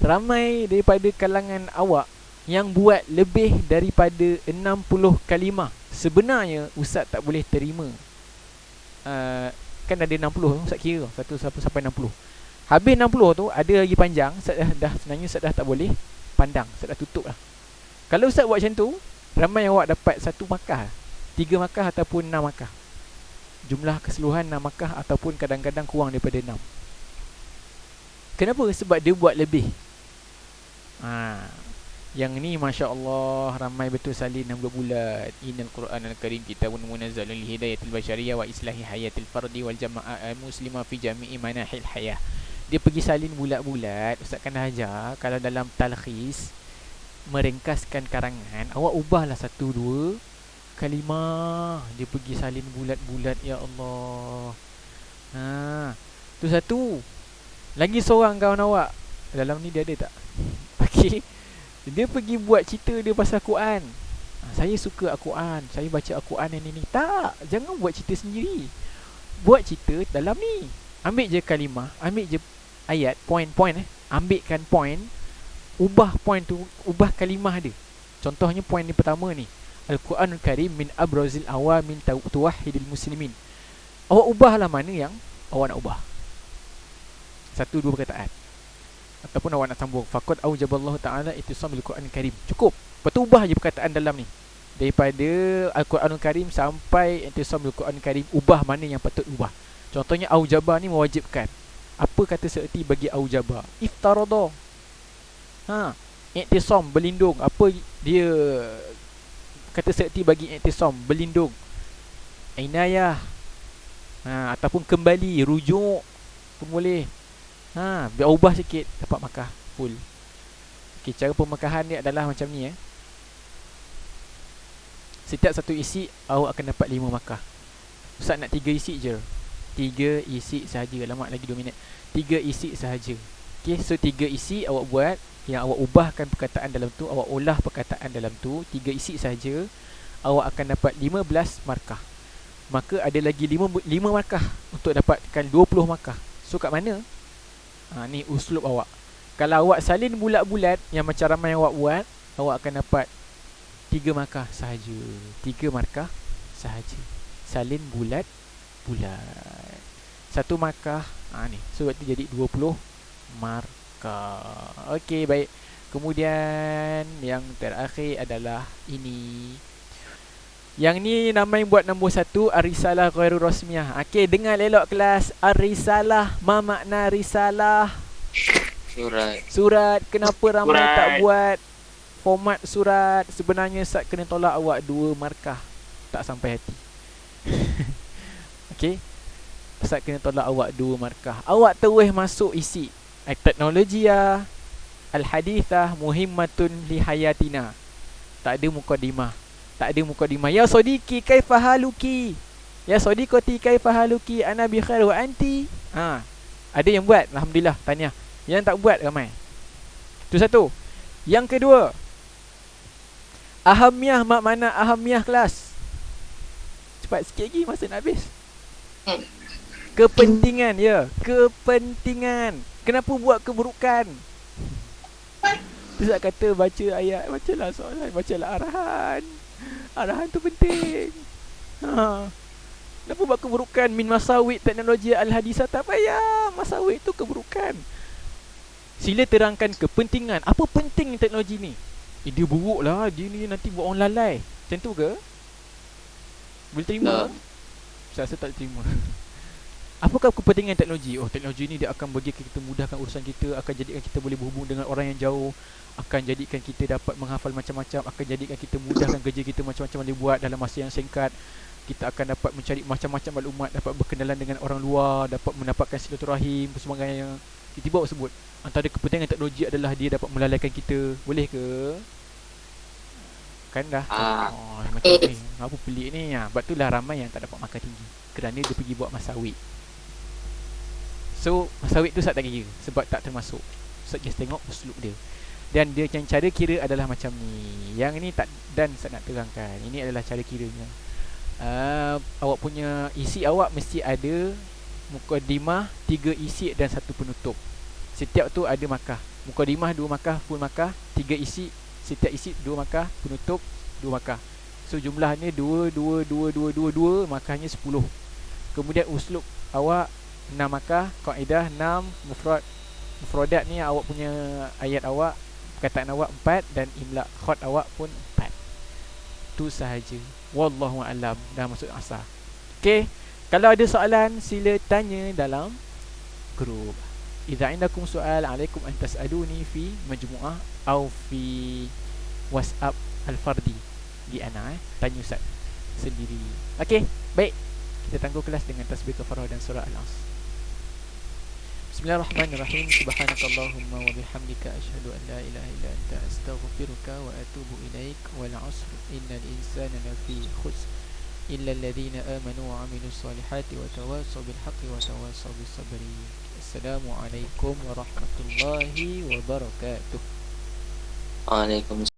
S1: ramai daripada kalangan awak yang buat lebih daripada 60 kalimah. Sebenarnya Ustaz tak boleh terima. Kan ada 60, Ustaz kira 1 sampai 60. Habis 60 tu ada lagi panjang, Ustaz sebenarnya Ustaz dah tak boleh pandang, Ustaz dah tutup lah. Kalau Ustaz buat macam tu, ramai awak dapat 1 markah, 3 markah ataupun 6 markah. Jumlah keseluruhan 6 markah ataupun kadang-kadang kurang daripada 6. Kenapa? Sebab dia buat lebih. Yang ni Masya Allah ramai betul salin 6 bulat. Innal Quran al-Karim kitabun munazzalun li hidayatil bashariyah wa islahi hayatil fardi wal jama'ah muslimah fi jami'i manahil hayah. Dia pergi salin bulat-bulat. Ustaz kan ajar kalau dalam talkhis meringkaskan karangan, awak ubahlah 1-2 kalimah. Dia pergi salin bulat-bulat, ya Allah. Tu satu. Lagi seorang kawan awak dalam ni dia ada tak? Okey. Dia pergi buat cerita dia pasal Quran. Saya suka Al-Quran, saya baca Al-Quran yang ni. Tak, jangan buat cerita sendiri. Buat cerita dalam ni. Ambil je kalimah, ambil je ayat, point-point ambilkan point, ubah point tu, ubah kalimah dia. Contohnya point ni pertama ni, Al-Quranul Karim min abrazil awamin tuwahhidil muslimin. Awak ubahlah mana yang awak nak ubah. Satu dua perkataan. Ataupun awak nak sambung faqad aujaballahu ta'ala ittisam bil Quran Karim. Cukup. Lepas tu ubah je perkataan dalam ni. Daripada Al-Quranul Karim sampai ittisam bil Quran Karim, ubah mana yang patut ubah. Contohnya aujaba ni mewajibkan. Apa kata seerti bagi aujaba? Iftarada. Iktisam berlindung. Apa dia kata seerti bagi iktisam berlindung? Inayah. Ataupun kembali, rujuk pun boleh. Biar ubah sikit, dapat markah full. Okay, cara pemakahan dia adalah macam ni. Setiap satu isi awak akan dapat 5 markah. Ustaz nak 3 isi je. 3 isi sahaja. Lama lagi 2 minit. 3 isi sahaja. Okay, so 3 isi awak buat. Yang awak ubahkan perkataan dalam tu, awak olah perkataan dalam tu. 3 isi sahaja. Awak akan dapat 15 markah. Maka ada lagi 5 markah untuk dapatkan 20 markah. So kat mana? Ni uslub awak. Kalau awak salin bulat-bulat yang macam ramai awak buat, awak akan dapat 3 markah sahaja. 3 markah sahaja. Salin bulat-bulat. 1 markah. Ni. So waktu jadi 20 markah. Okey, baik. Kemudian yang terakhir adalah ini. Yang ni nama yang buat nombor 1, Ar-Risalah Ghairu Rasmiyah. Okey, dengar elok kelas. Ar-Risalah, ma makna risalah? Surat. Kenapa ramai tak buat format surat? Sebenarnya Ustaz kena tolak awak 2 markah. Tak sampai hati. Okey. Ustaz kena tolak awak 2 markah. Awak terus masuk isi Teknologiah, Al-Hadithah, Muhimmatun li Hayatina. Tak ada mukadimah. Ya sodiki kaifa haluki? Ya sodikoti kaifa haluki? Ana bi khair wa anti. Ada yang buat, alhamdulillah, tahniah. Yang tak buat ramai. Itu satu. Yang kedua, ahamiyah, mak mana ahamiyah kelas? Cepat sikit lagi, masa nak habis. Kepentingan, ya, kepentingan. Kenapa buat keburukan? Ustaz kata baca ayat, bacalah soalan, bacalah arahan. Arahan tu penting. Kenapa buat keburukan? Min masawid teknologi al-hadisah. Tak payah. Masawid tu keburukan. Sila terangkan kepentingan. Apa penting teknologi ni? Dia buruk lah. Dia ni nanti buat orang lalai. Macam tu ke? Boleh terima? Saya rasa tak terima. Apakah kepentingan teknologi? Teknologi ni dia akan bagi kita mudahkan urusan kita, akan jadikan kita boleh berhubung dengan orang yang jauh, akan jadikan kita dapat menghafal macam-macam, akan jadikan kita mudahkan kerja kita macam-macam boleh buat dalam masa yang singkat. Kita akan dapat mencari macam-macam maklumat, dapat berkenalan dengan orang luar, dapat mendapatkan silaturahim, sebagainya yang tiba-tiba sebut. Antara kepentingan teknologi adalah dia dapat melalaikan kita. Boleh ke? Kan dah. Macam ni. Apa pelik ni? Sebab itulah ramai yang tak dapat markah tinggi, kerana dia pergi buat masawid. So masawid tu Ustaz tak kira, sebab tak termasuk. Ustaz just tengok uslub dia. Dan dia yang cara kira adalah macam ni. Yang ni tak, dan Ustaz nak terangkan. Ini adalah cara kiranya. Awak punya isi awak mesti ada mukadimah, 3 isi dan 1 penutup. Setiap tu ada markah. Mukadimah 2 markah, full markah. 3 isi, setiap isi 2 markah, penutup 2 markah. So jumlahnya 2, 2, 2, 2, 2, 2, markahnya 10. Kemudian uslub awak 6 markah, kaedah 6, mufradat ni awak punya ayat awak, perkataan awak 4, dan imla khat awak pun 4. Tu sahaja. Wallahu a'lam. Dah masuk asar. Okey, kalau ada soalan sila tanya dalam grup. Idza indakum soal, alaikum an tas'aluni fi majmu'ah atau fi WhatsApp al-fardi di ana tanya Ustaz sendiri. Okey, baik. Kita tangguh kelas dengan tasbih kafarah dan surah Al-Asr. Bismillahirrahmanirrahim. Subhanakallahumma wa bihamdika asyhadu an la ilaha illa anta astaghfiruka wa atubu ilaik. Wal 'asr innal insana lafi khusr illa alladhina amanu wa 'amilus solihati wa tawassaw bil haqqi wa tawassaw bis sabri. Assalamualaikum warahmatullahi wabarakatuh.
S2: Waalaikumsalam.